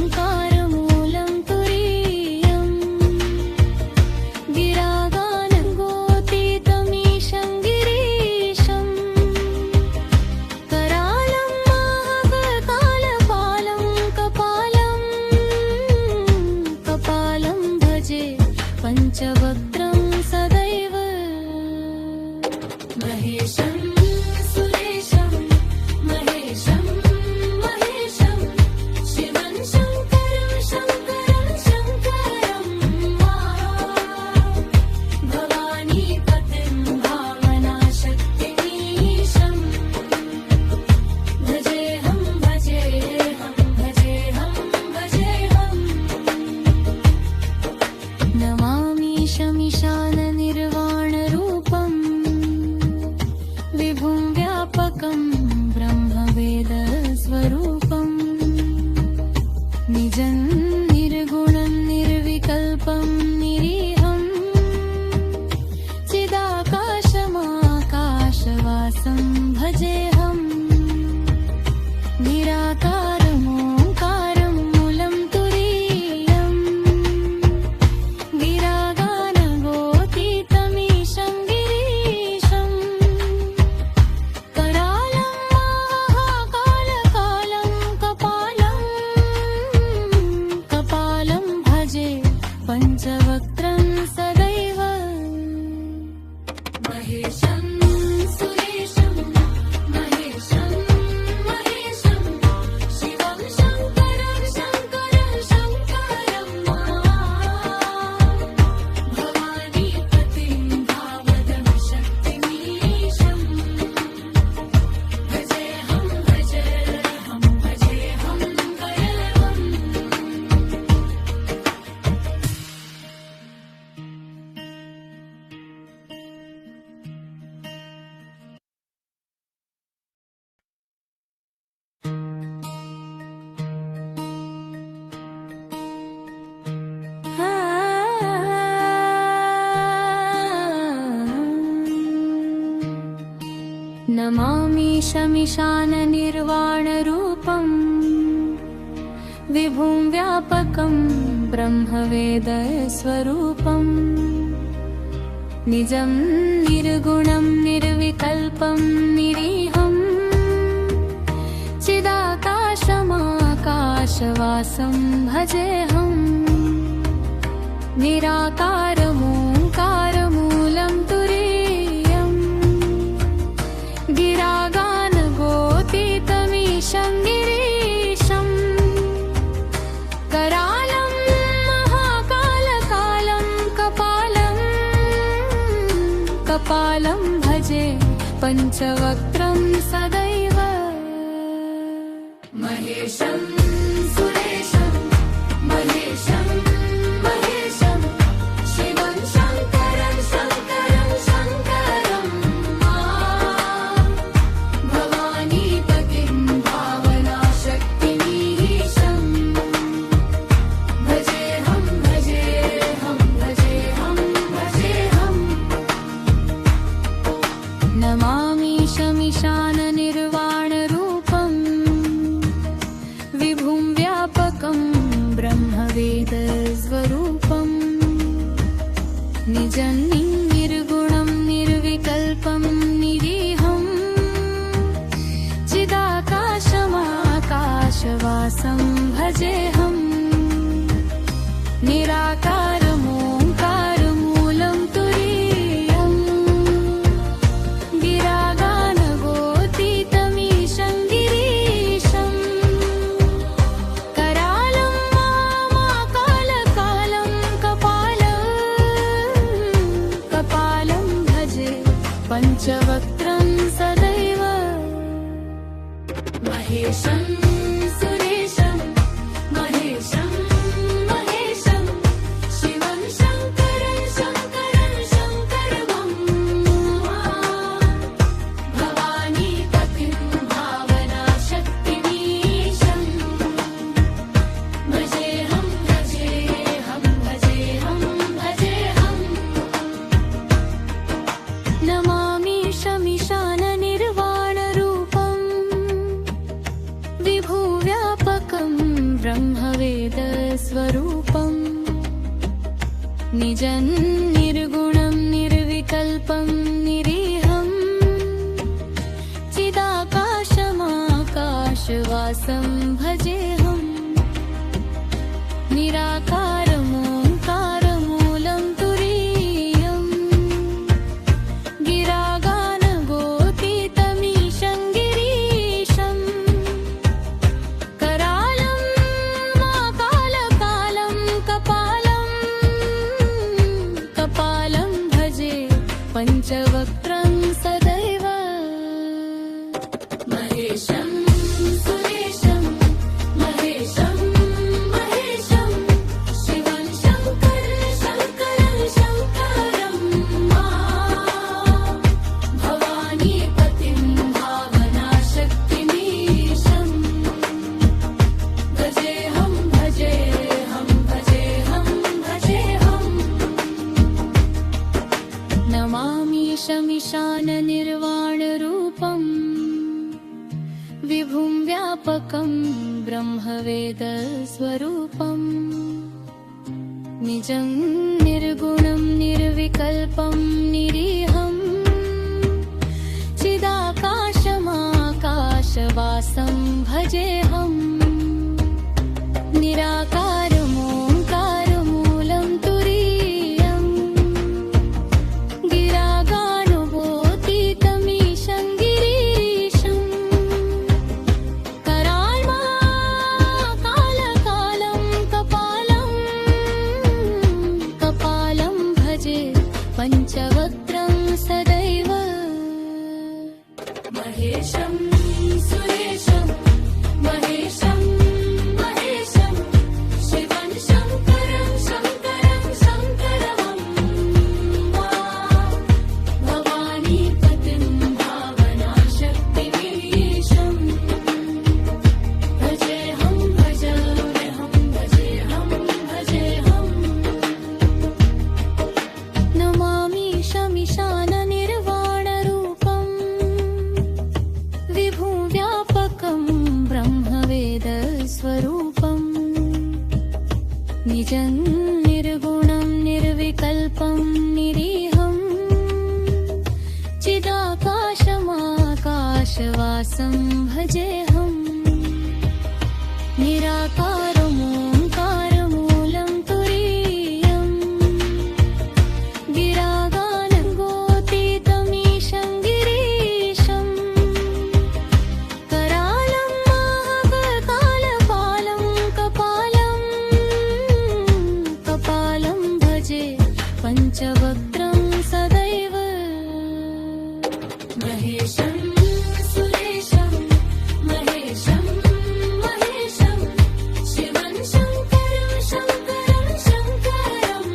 निराकारमोङ्कारमूलं तुरीयं गिरागानगोतीतमीशं गिरीशं करालं महाकालपालं कपालं भजे पञ्चवक्त्रं सदैव महेशं सुरेशं महेशं महेशं शिवं निर्वाणरूपम् विभुं व्यापकं ब्रह्मवेदस्वरूपम् निजं निर्गुणं निर्विकल्पं निरीहं चिदाकाशमाकाशवासं भजेऽहम् निराकारमोङ्कारमूलं तुरीयम् गिरागानगोतीतमीशं गिरीशम् करालं महाकालकालं कपालं भजे पञ्चवक्त्रं सदैव महेशं सुरेशं महेशं महेशं शिवं शङ्करं शङ्करं शङ्करं भवानीपतिं भावनाशक्तिमीशं भजेऽहं भजेऽहं भजेऽहं भजेऽहम् नमामि शमीशाननिर्वाणरूपम् विभुं व्यापकं ब्रह्मवेदस्वरूपम् निजं निर्गुणं निर्विकल्पं निरीहं चिदाकाशमाकाशवासं भजेऽहम् निराकारमोङ्कारमूलं तुरीयम् गिरागानगोतीतमीशं गिरीशम् करालं मामाकालकालं कपालं भजे पञ्चवक्त्रं सदैव महेशं सुरेशं महेशं महेशं शिवं शङ्करं शङ्करं शङ्करं भवानीपतिं भावनाशक्तिमीशं भजेऽहं भजेऽहं भजेऽहं भजेऽहम् नमामि शमीशाननिर्वाणरूपम् विभुव्यापकं ब्रह्मवेदस्वरूपम् निजं निर्गुणं निर्विकल्पं निरीहं चिदाकाशमाकाशवासं भजेऽहम् निराकारमोङ्कारमूलं तुरीयम् गिरागानगोतीतमीशं गिरीशम् करालं माकालकालं कपालं भजे पञ्चवक्त्रं सदैव महेशं सुरेशं महेशं महेशं शिवं शङ्करं शङ्करं शङ्करं भवानीपतिं भावनाशक्तिमीशं भजेऽहं भजेऽहं भजेऽहं भजेऽहम् नमामि शमीशाननिर्वाणरूपम् विभुं व्यापकं ब्रह्मवेदस्वरूपम् निजं निर्गुणं निर्विकल्पं निरीहं चिदाकाशमाकाशवासं भजेऽहम् निराकारमोङ्कारमूलं तुरीयम् गिरागानगोतीतमीशं गिरीशम् कराल्माकालकालं कपालं भजे पञ्चवक्त्रं सदैव महेशं सुरेशं महेशं निजं निर्गुणं निर्विकल्पं निरीहं चिदाकाशमाकाशवासं भजेऽहं निराकारमोङ्कारमूलं तुरीयं गिरागानगोतीतमीशं गिरीशं करालं महाकालपालं कपालं भजे पञ्चवक्त्रं सदैव महेशं सुरेशं महेशं महेशं शिवं शङ्करं शङ्करं शङ्करं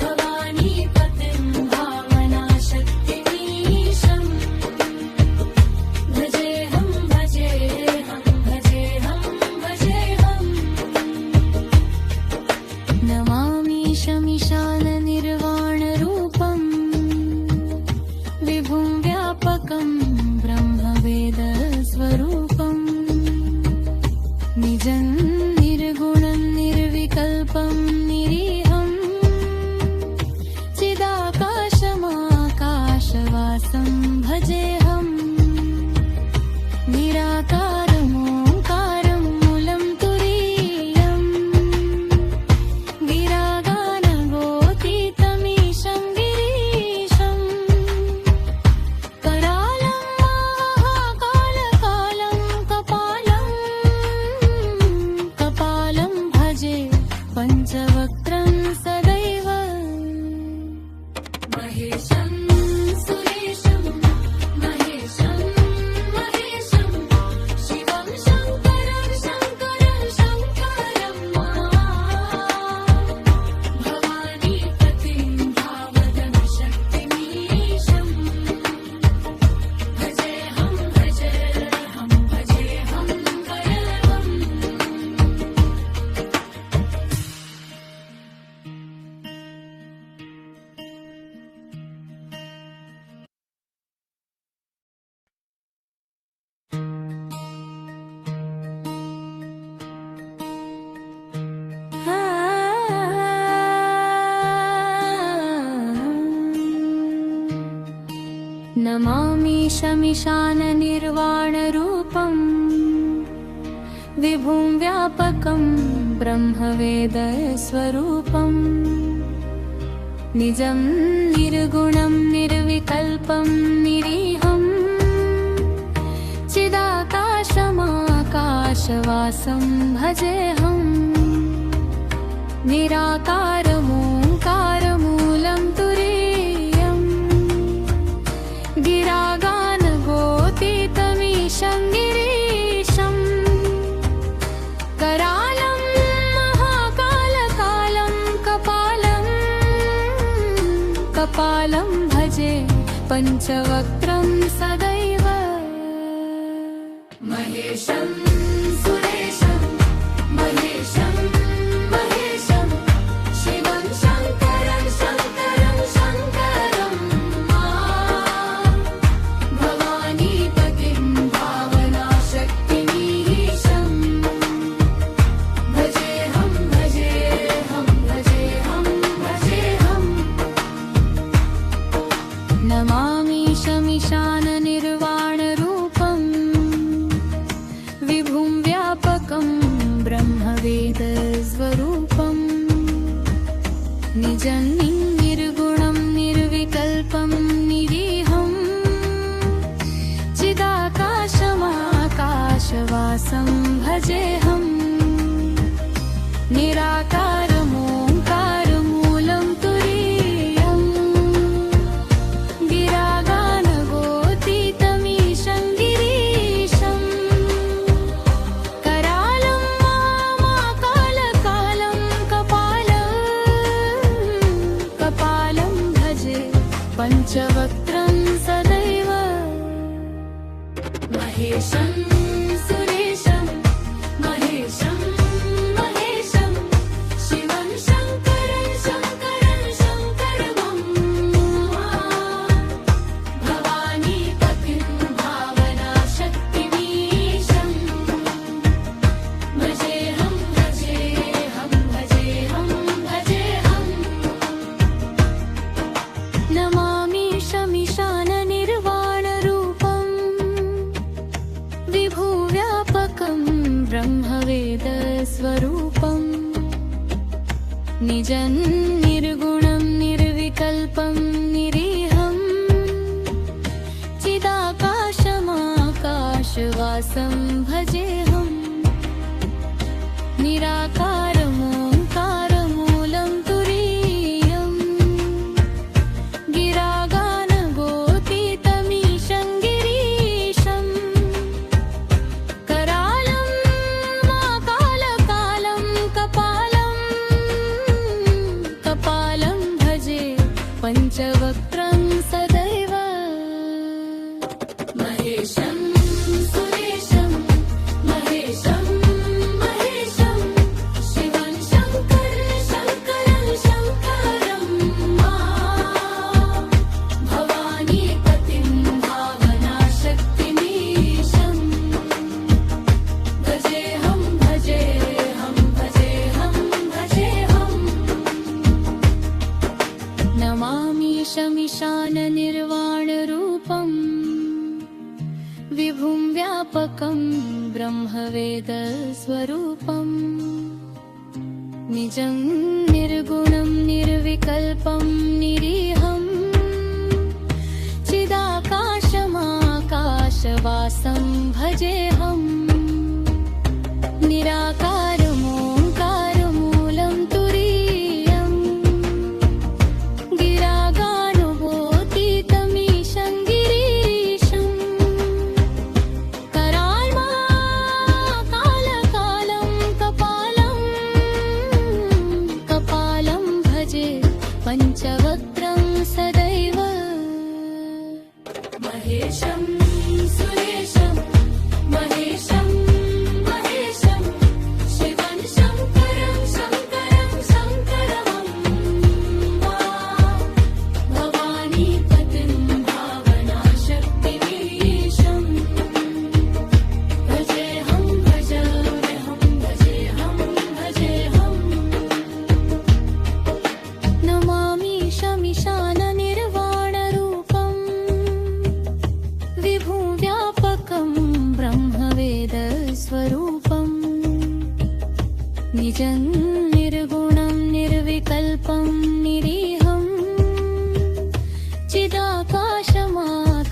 भवानीपतिं भावनाशक्तिमीशं भजेऽहं भजेऽहं भजेऽहं भजेऽहं नमामि शमिशाननिर्वाणरूपं विभुं व्यापकं ब्रह्मवेदस्वरूपं निजं निर्गुणं निर्विकल्पं निरीहं चिदाकाशमाकाशवासं भजेऽहं निराकारमोङ्कारमूलं तुरीयं गिरागानगोतीतमीशं गिरीशं करालं महाकालकालं कपालं भजे पञ्चवक्त्रं सदैव महेशं सुरेशं महेशं महेशं शिवं शङ्करं शङ्करं शङ्करं भवानीपतिं भावनाशक्तिमीशं भजेऽहं भजेऽहं भजेऽहं भजेऽहं नमामि शमिशाननिर्वाणरूपं विभुं व्यापकं ब्रह्मवेदस्वरूपं निजं निर्गुणं निर्विकल्पं निरीहं चिदाकाशमाकाशवासं भजेऽहं निराकारमोङ्कारमूलं तुरीयं गिरागानगोतीतमीशं गिरीशं करालं महाकालकालं कपालं भजे पञ्चवक्त्रं सदैव महेशं सुरेशं महेशं महेशं शिवं शङ्करं शङ्करं शङ्करं भवानीपतिं भावनाशक्तिमीशं भजेऽहं भजेऽहं भजेऽहं भजेऽहं नमामि शमिशाननिर्वाणरूपं विभुं व्यापकं ब्रह्मवेदस्वरूपं निजं निर्गुणं निर्विकल्पं निरीहं चिदाकाशमाकाशवासं भजेऽहं निराकारमोङ्कारमूलं तुरीयं गिरागानगोतीतमीशं गिरीशं करालं महाकालकालं कपालं भजे पञ्चवक्त्रं सदैव महेशं सुरेशं महेशं महेशं शिवं शङ्करं शङ्करं शङ्करं भवानीपतिं भावनाशक्तिमीशं भजेऽहं भजेऽहं स्वरूपम् निजं निर्गुणं निर्विकल्पं निरीहम् चिदाकाशमाकाशवासं भजेऽहम् निराकारमोङ्कारमूलं तुरीयम् गिरागानगोतीतमीशं गिरीशम् करालं माकालकालं कपालं भजे पञ्चवक्त्रं सदैव महेशं सुरेशं महेशं महेशं शिवं शङ्करं शङ्करं भवानीपतिं भावनाशक्तिमीशं भजेऽहं भजेऽहं भजेऽहं भजेऽहं नमामि शमीशाननिर्वाणरूपम् विभुं व्यापकं ब्रह्मवेदस्वरूपम् निजं निर्गुणं निर्विकल्पं निरीहम् चिदाकाशमाकाशवासं भजेऽहम् निराकारमोङ्कारमूलं तुरीयम् गिरागानुभूतितमीशं गिरीशम् कराल्माकालकालं कपालं भजे पञ्चवक्त्रं सदैव महेशं सुरेशं महेशं महेशं शिवं शङ्करं शङ्करं भवानीपतिं भावनाशक्तिमीशं भजेऽहं भजेऽहं भजेऽहं भजेऽहं नमामि शमीशाननिर्वाणरूपम् विभुं व्यापकं ब्रह्मवेदस्वरूपम् निजं निर्गुणं निर्विकल्पं निरीहम्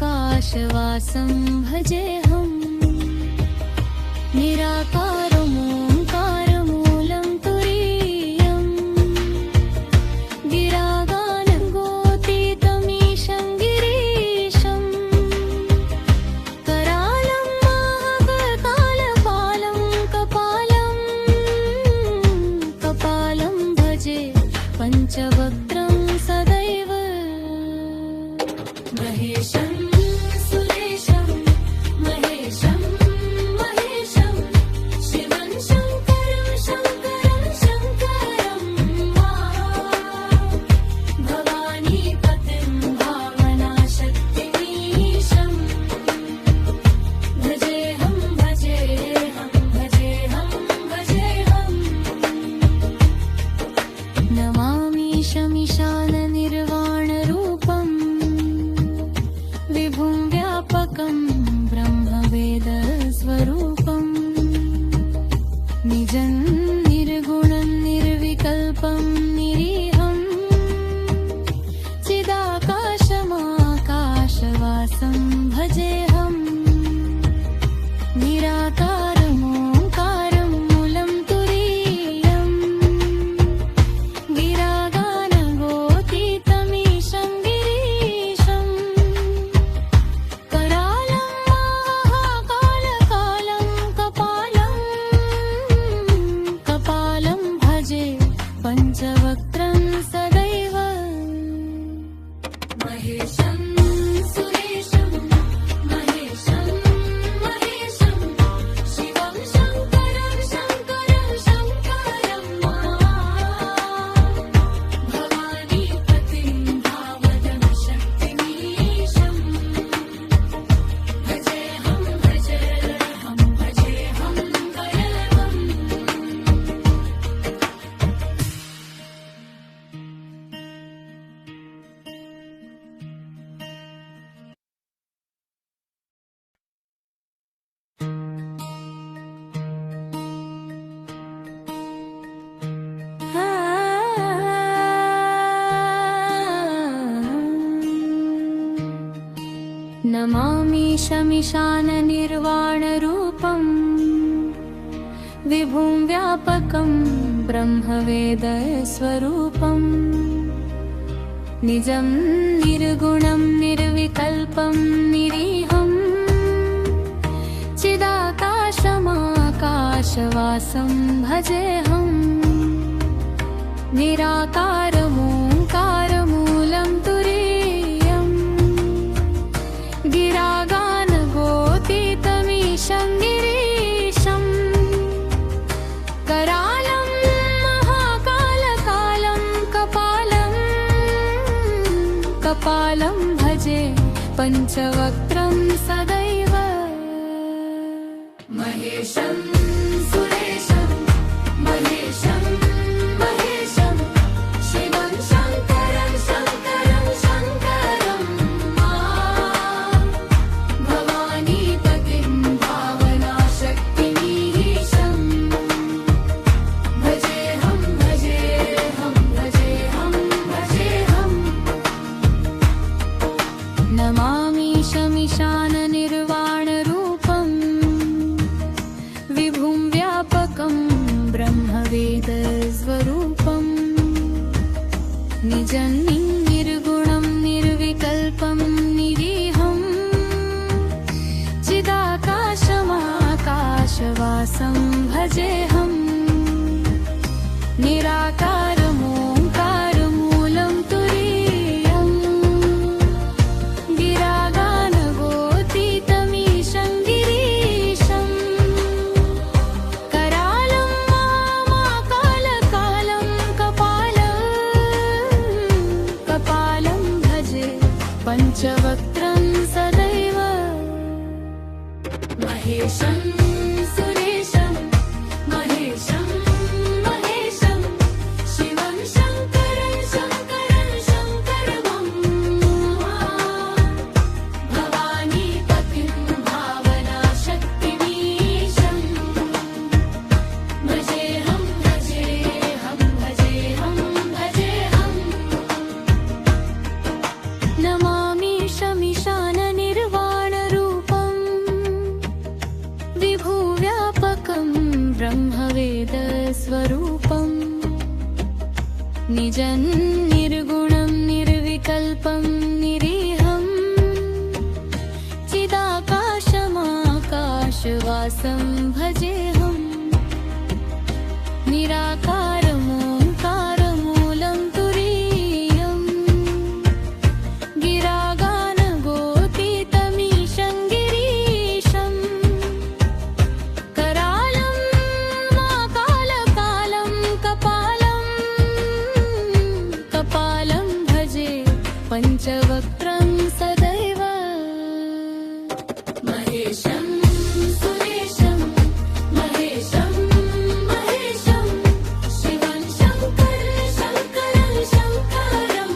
चिदाकाशमाकाशवासं भजेऽहम् निराकारमोङ्कारमूलं तुरीयम् गिरागानगोतीतमीशं गिरीशम् करालं महाकालकालं कपालं भजे पञ्चवक्त्रं सदैव महेशं सुरेशं महेशं महेशं शिवं शङ्करं शङ्करं भवानीपतिं भावनाशक्तिमीशं भजेऽहं भजेऽहं भजेऽहं भजेऽहं नमामि शमीशाननिर्वाणरूपम् विभुं व्यापकं ब्रह्मवेदस्वरूपम् निजं निर्गुणं निर्विकल्पं निरीहम् चिदाकाशमाकाशवासं भजेऽहम् निराकारमोङ्कारमूलं तुरीयम् गिरागानगोतीतमीशं गिरीशम् करालं शमिशाननिर्वाणरूपम् विभुं व्यापकं ब्रह्मवेदस्वरूपम् निजं निर्गुणं निर्विकल्पं निरीहं चिदाकाशमाकाशवासं भजेऽहम् निराकारमोङ्कारमूलं तुरीयम् गिरागानगोतीतमीशं गिरीशम् करालं महाकालकालं कपालं भजे पञ्चवक्त्रं सदैव महेशं सुरेशं महेशं महेशं शिवं शङ्करं शङ्करं शङ्करं भवानीपतिं भावनाशक्तिमीशं भजेऽहं भजेऽहं भजेऽहं भजेऽहं नमामि शमिशाननिर्वाणरूपम् विभुं व्यापकं ब्रह्मवेदस्वरूपम् निजं निर्गुणं निर्विकल्पं निरीहं चिदाकाशमाकाशवासं भजेऽहम् निराकारमोङ्कारमूलं तुरीयम् गिरागानगोतीतमीशं गिरीशम् करालं महाकालकालं कपालं भजे पञ्चवक्त्रं सदैव महेशं सुरेशं महेशं महेशं शिवं शङ्करं शङ्करं शङ्करं भवानीपतिं भावनाशक्तिमीशं भजेऽहं भजेऽहं भजेऽहं भजेऽहं नमामि शमिशाननिर्वाणरूपम् विभुव्यापकं ब्रह्मवेदस्वरूपम् निजं निर्गुणं निर्विकल्पं निरीहं चिदाकाशमाकाशवासं भजेऽहम् निराकारमोङ्कारमूलं तुरीयम् गिरागानगोतीतमीशं गिरीशम् करालं महाकालकालं कपालं भजे पञ्चवक्त्रं सदैव महेशं सुरेशं महेशं महेशं शिवं शङ्करं शङ्करं शङ्करं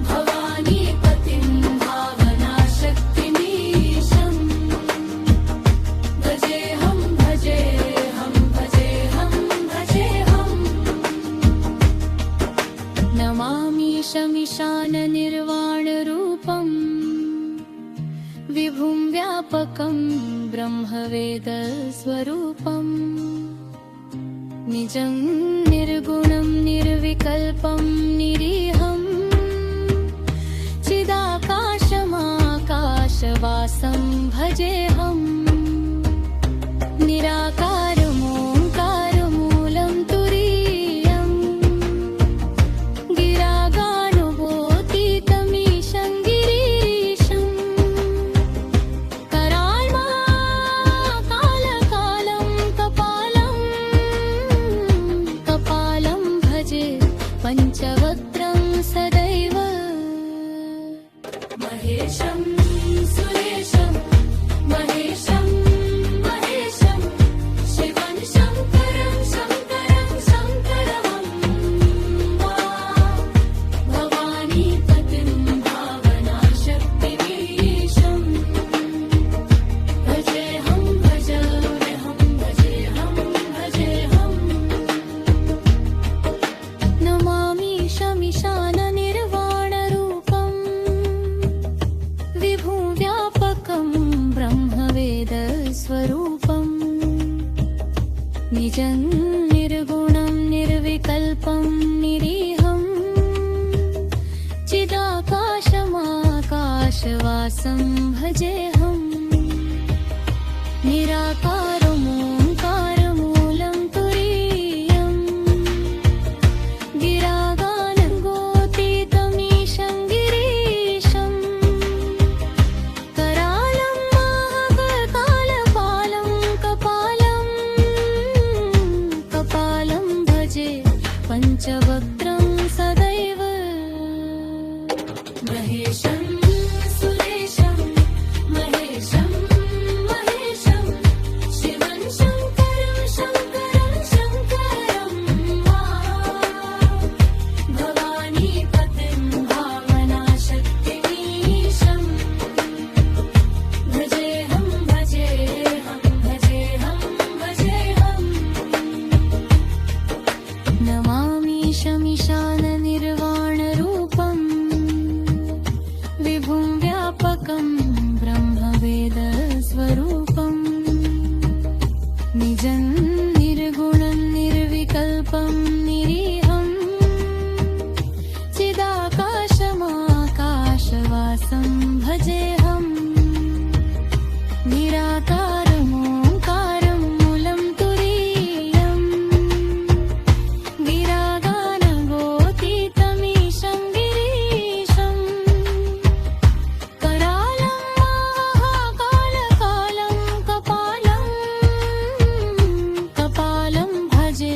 भवानीपतिं भावनाशक्तिमीशं भजेऽहं भजेऽहं भजेऽहं भजेऽहं नमामि शमिशाननिर्वाणरूपम् विभुं व्यापकं ब्रह्मवेदस्वरूपम् निजं निर्गुणं निर्विकल्पं निरीहं चिदाकाशमाकाशवासं भजेऽहम् निराकारमोङ्कारमूलं तुरीयम् गिरागानगोतीतमीशं गिरीशम् कराल्महाकालकालं कपालं भजे पञ्चवक्त्रं सदैव महेशं सुरेशं महेशं महेशं शिवं शङ्करं शङ्करं शङ्करं भवानीपतिं भावनाशक्तिमीशं भजेऽहं भजेऽहं भजेऽहं भजेऽहं नमामि शमिशाननिर्वाणरूपम् निजं निर्गुणं निर्विकल्पं निरीहं चिदाकाशमाकाशवासं भजेऽहं निराकारमोङ्कारमूलं तुरीयं गिरागानगोतीतमीशं गिरीशं करालं महाकालपालं कपालं भजे पञ्चवक्त्रं सदैव महेशं सुरेशं महेशं महेशं शिवं शङ्करं शङ्करं शङ्करं भवानीपतिं भावनाशक्तिमीशं भजेऽहं भजेऽहं भजेऽहं भजेऽहं नमामि शमिशाननिर्वाणरूपं विभुं व्यापकं ब्रह्मवेदस्वरूपं निजं निर्गुणं निर्विकल्पं निरीहं चिदाकाशमाकाशवासं भजेऽहं निराकारमोङ्कारं मूलं तुरीयं गिरागानगोतीतमीशं गिरीशं करालं महाकालकालं कपालं भजे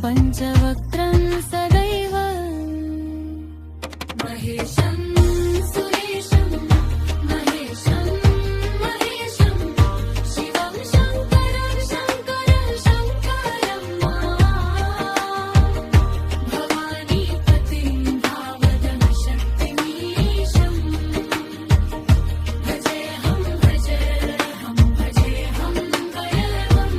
पञ्चवक्त्रं सदैव महेशं सुरेशं महेशं महेशं शिवं शङ्करं शङ्करं शङ्करं भवानीपतिं भावनाशक्तिमीशं भजेऽहं भजेऽहं भजेऽहं भजेऽहं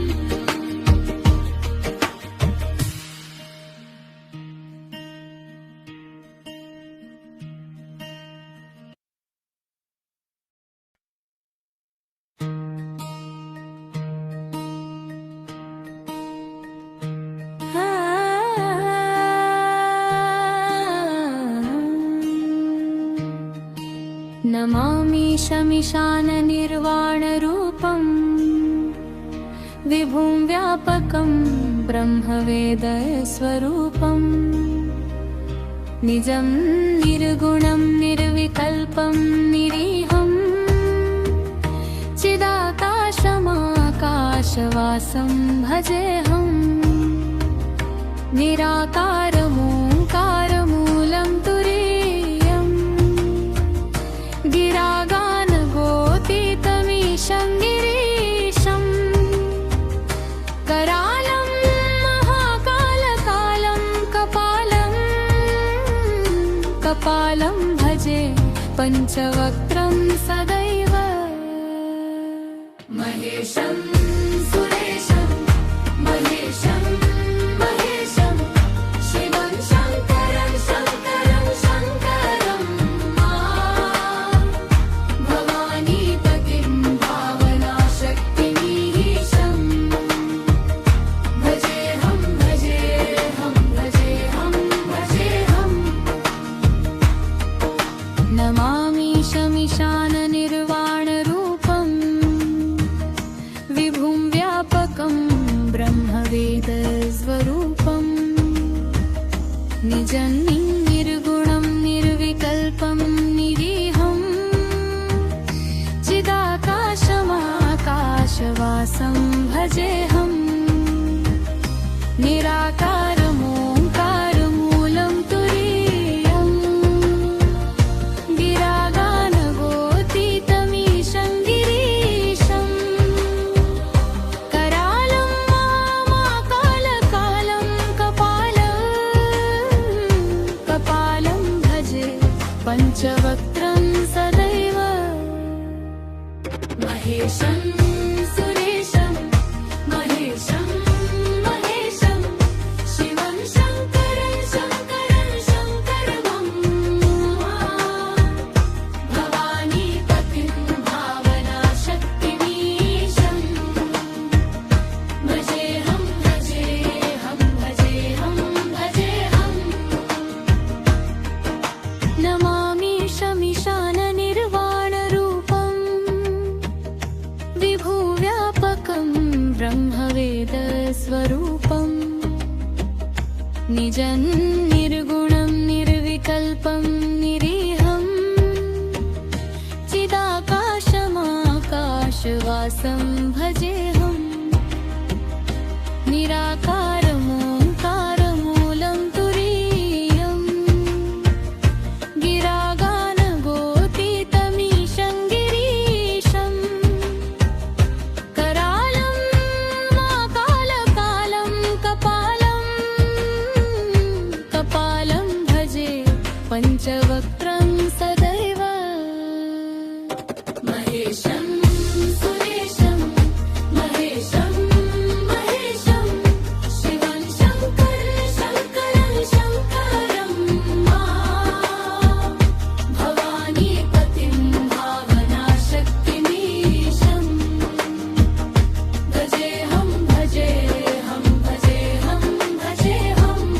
नमामि शमिशाननिर्वाणरूपं विभुं व्यापकं ब्रह्मवेदस्वरूपं निजं निर्गुणं निर्विकल्पं निरीहं चिदाकाशमाकाशवासं भजेऽहं निराकारमोङ्कारमूलं तुरीयं गिरागानगोतीतमीशं गिरीशं करालं महाकालकालं कपालं भजे पञ्चवक्त्रं सदैव महेशं सुरेशं महेशं महेशं शिवं शङ्करं शङ्करं शङ्करं भवानीपतिं भावनाशक्तिमीशं भजेऽहं भजेऽहं भजेऽहं भजेऽहं नमामि शमिशाननिर्वाणरूपं विभुं व्यापकं ब्रह्मवेदस्वरूपं निजं निर्गुणं निर्विकल्पं निरीहं चिदाकाशमाकाशवासं भजेऽहं निराकारमोङ्कारमूलं तुरीयं गिरागानगोतीतमीशं गिरीशं करालं महाकालकालं कपालं भजे पञ्चवक्त्रं सदैव महेशं सुरेशं महेशं महेशं शिवं शङ्करं शङ्करं शङ्करं भवानीपतिं भावनाशक्तिमीशं भजेऽहं भजेऽहं निजं निर्गुणं निर्विकल्पं निरीहम् चिदाकाशमाकाशवासं भजेऽहम् निराकारमोङ्कारमूलं तुरीयम् गिरागानगोतीतमीशं गिरीशम् करालं माकालकालं कपालं भजे पञ्चवक्त्रं सदैव महेशं सुरेशं महेशं महेशं शिवं शङ्करं शङ्करं भवानीपतिं भावनाशक्तिमीशं भजेऽहं भजेऽहं भजेऽहं भजेऽहम्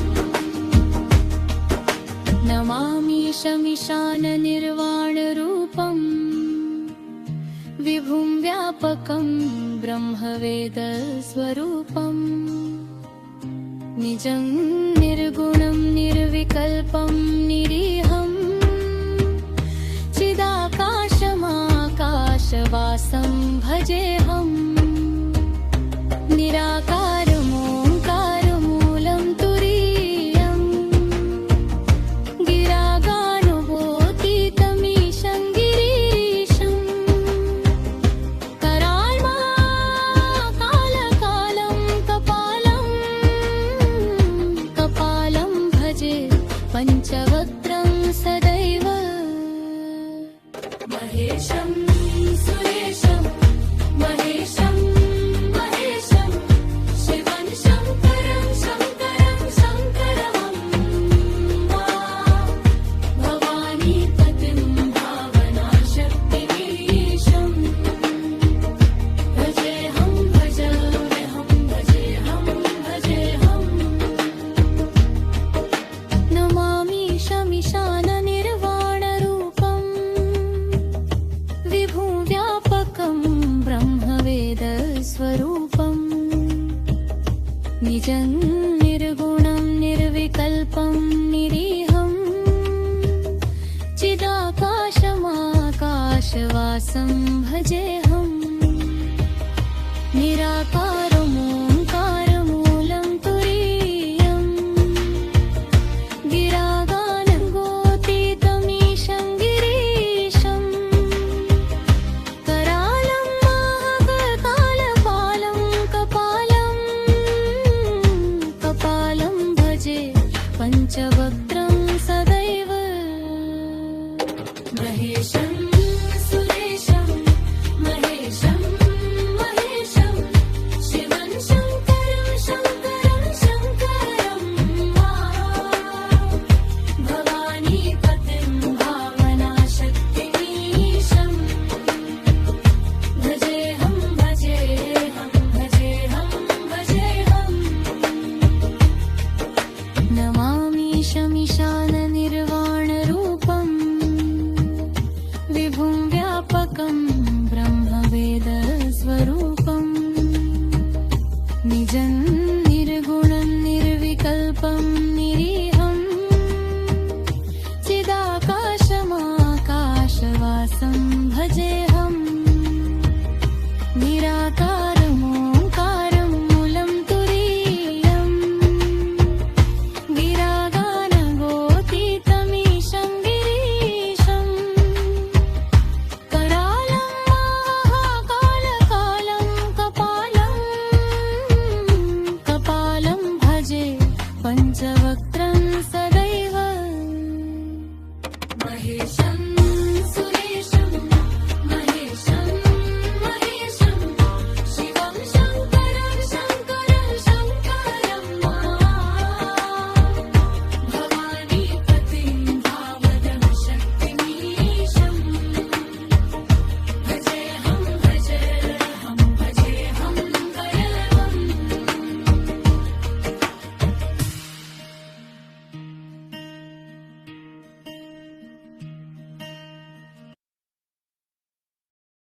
नमामीशमीशाननिर्वाणरूपम् विभुं व्यापकं ब्रह्मवेदस्वरूपम् निजं निर्गुणं निर्विकल्पं निरीहम् चिदाकाशमाकाशवासं भजेऽहम् निराकारमोङ्कारमूलं तुरीयम् गिरागानुभूतितमीशं गिरीशम् कराळ्माकालकालं कपालं भजे पञ्चवक्त्रं सदैव महेशं सुरेशं महेशं महेशं शिवं शङ्करं शङ्करं भवानीपतिं भावनाशक्तिमीशं भजेऽहं भजेऽहं भजेऽहं भजेऽहम् नमामीशमीशाननिर्वाणरूपम् विभुं व्यापकं ब्रह्मवेदस्वरूपम् निजं निर्गुणं निर्विकल्पं निरीहम् चिदाकाशमाकाशवासं भजेऽहम् निराकार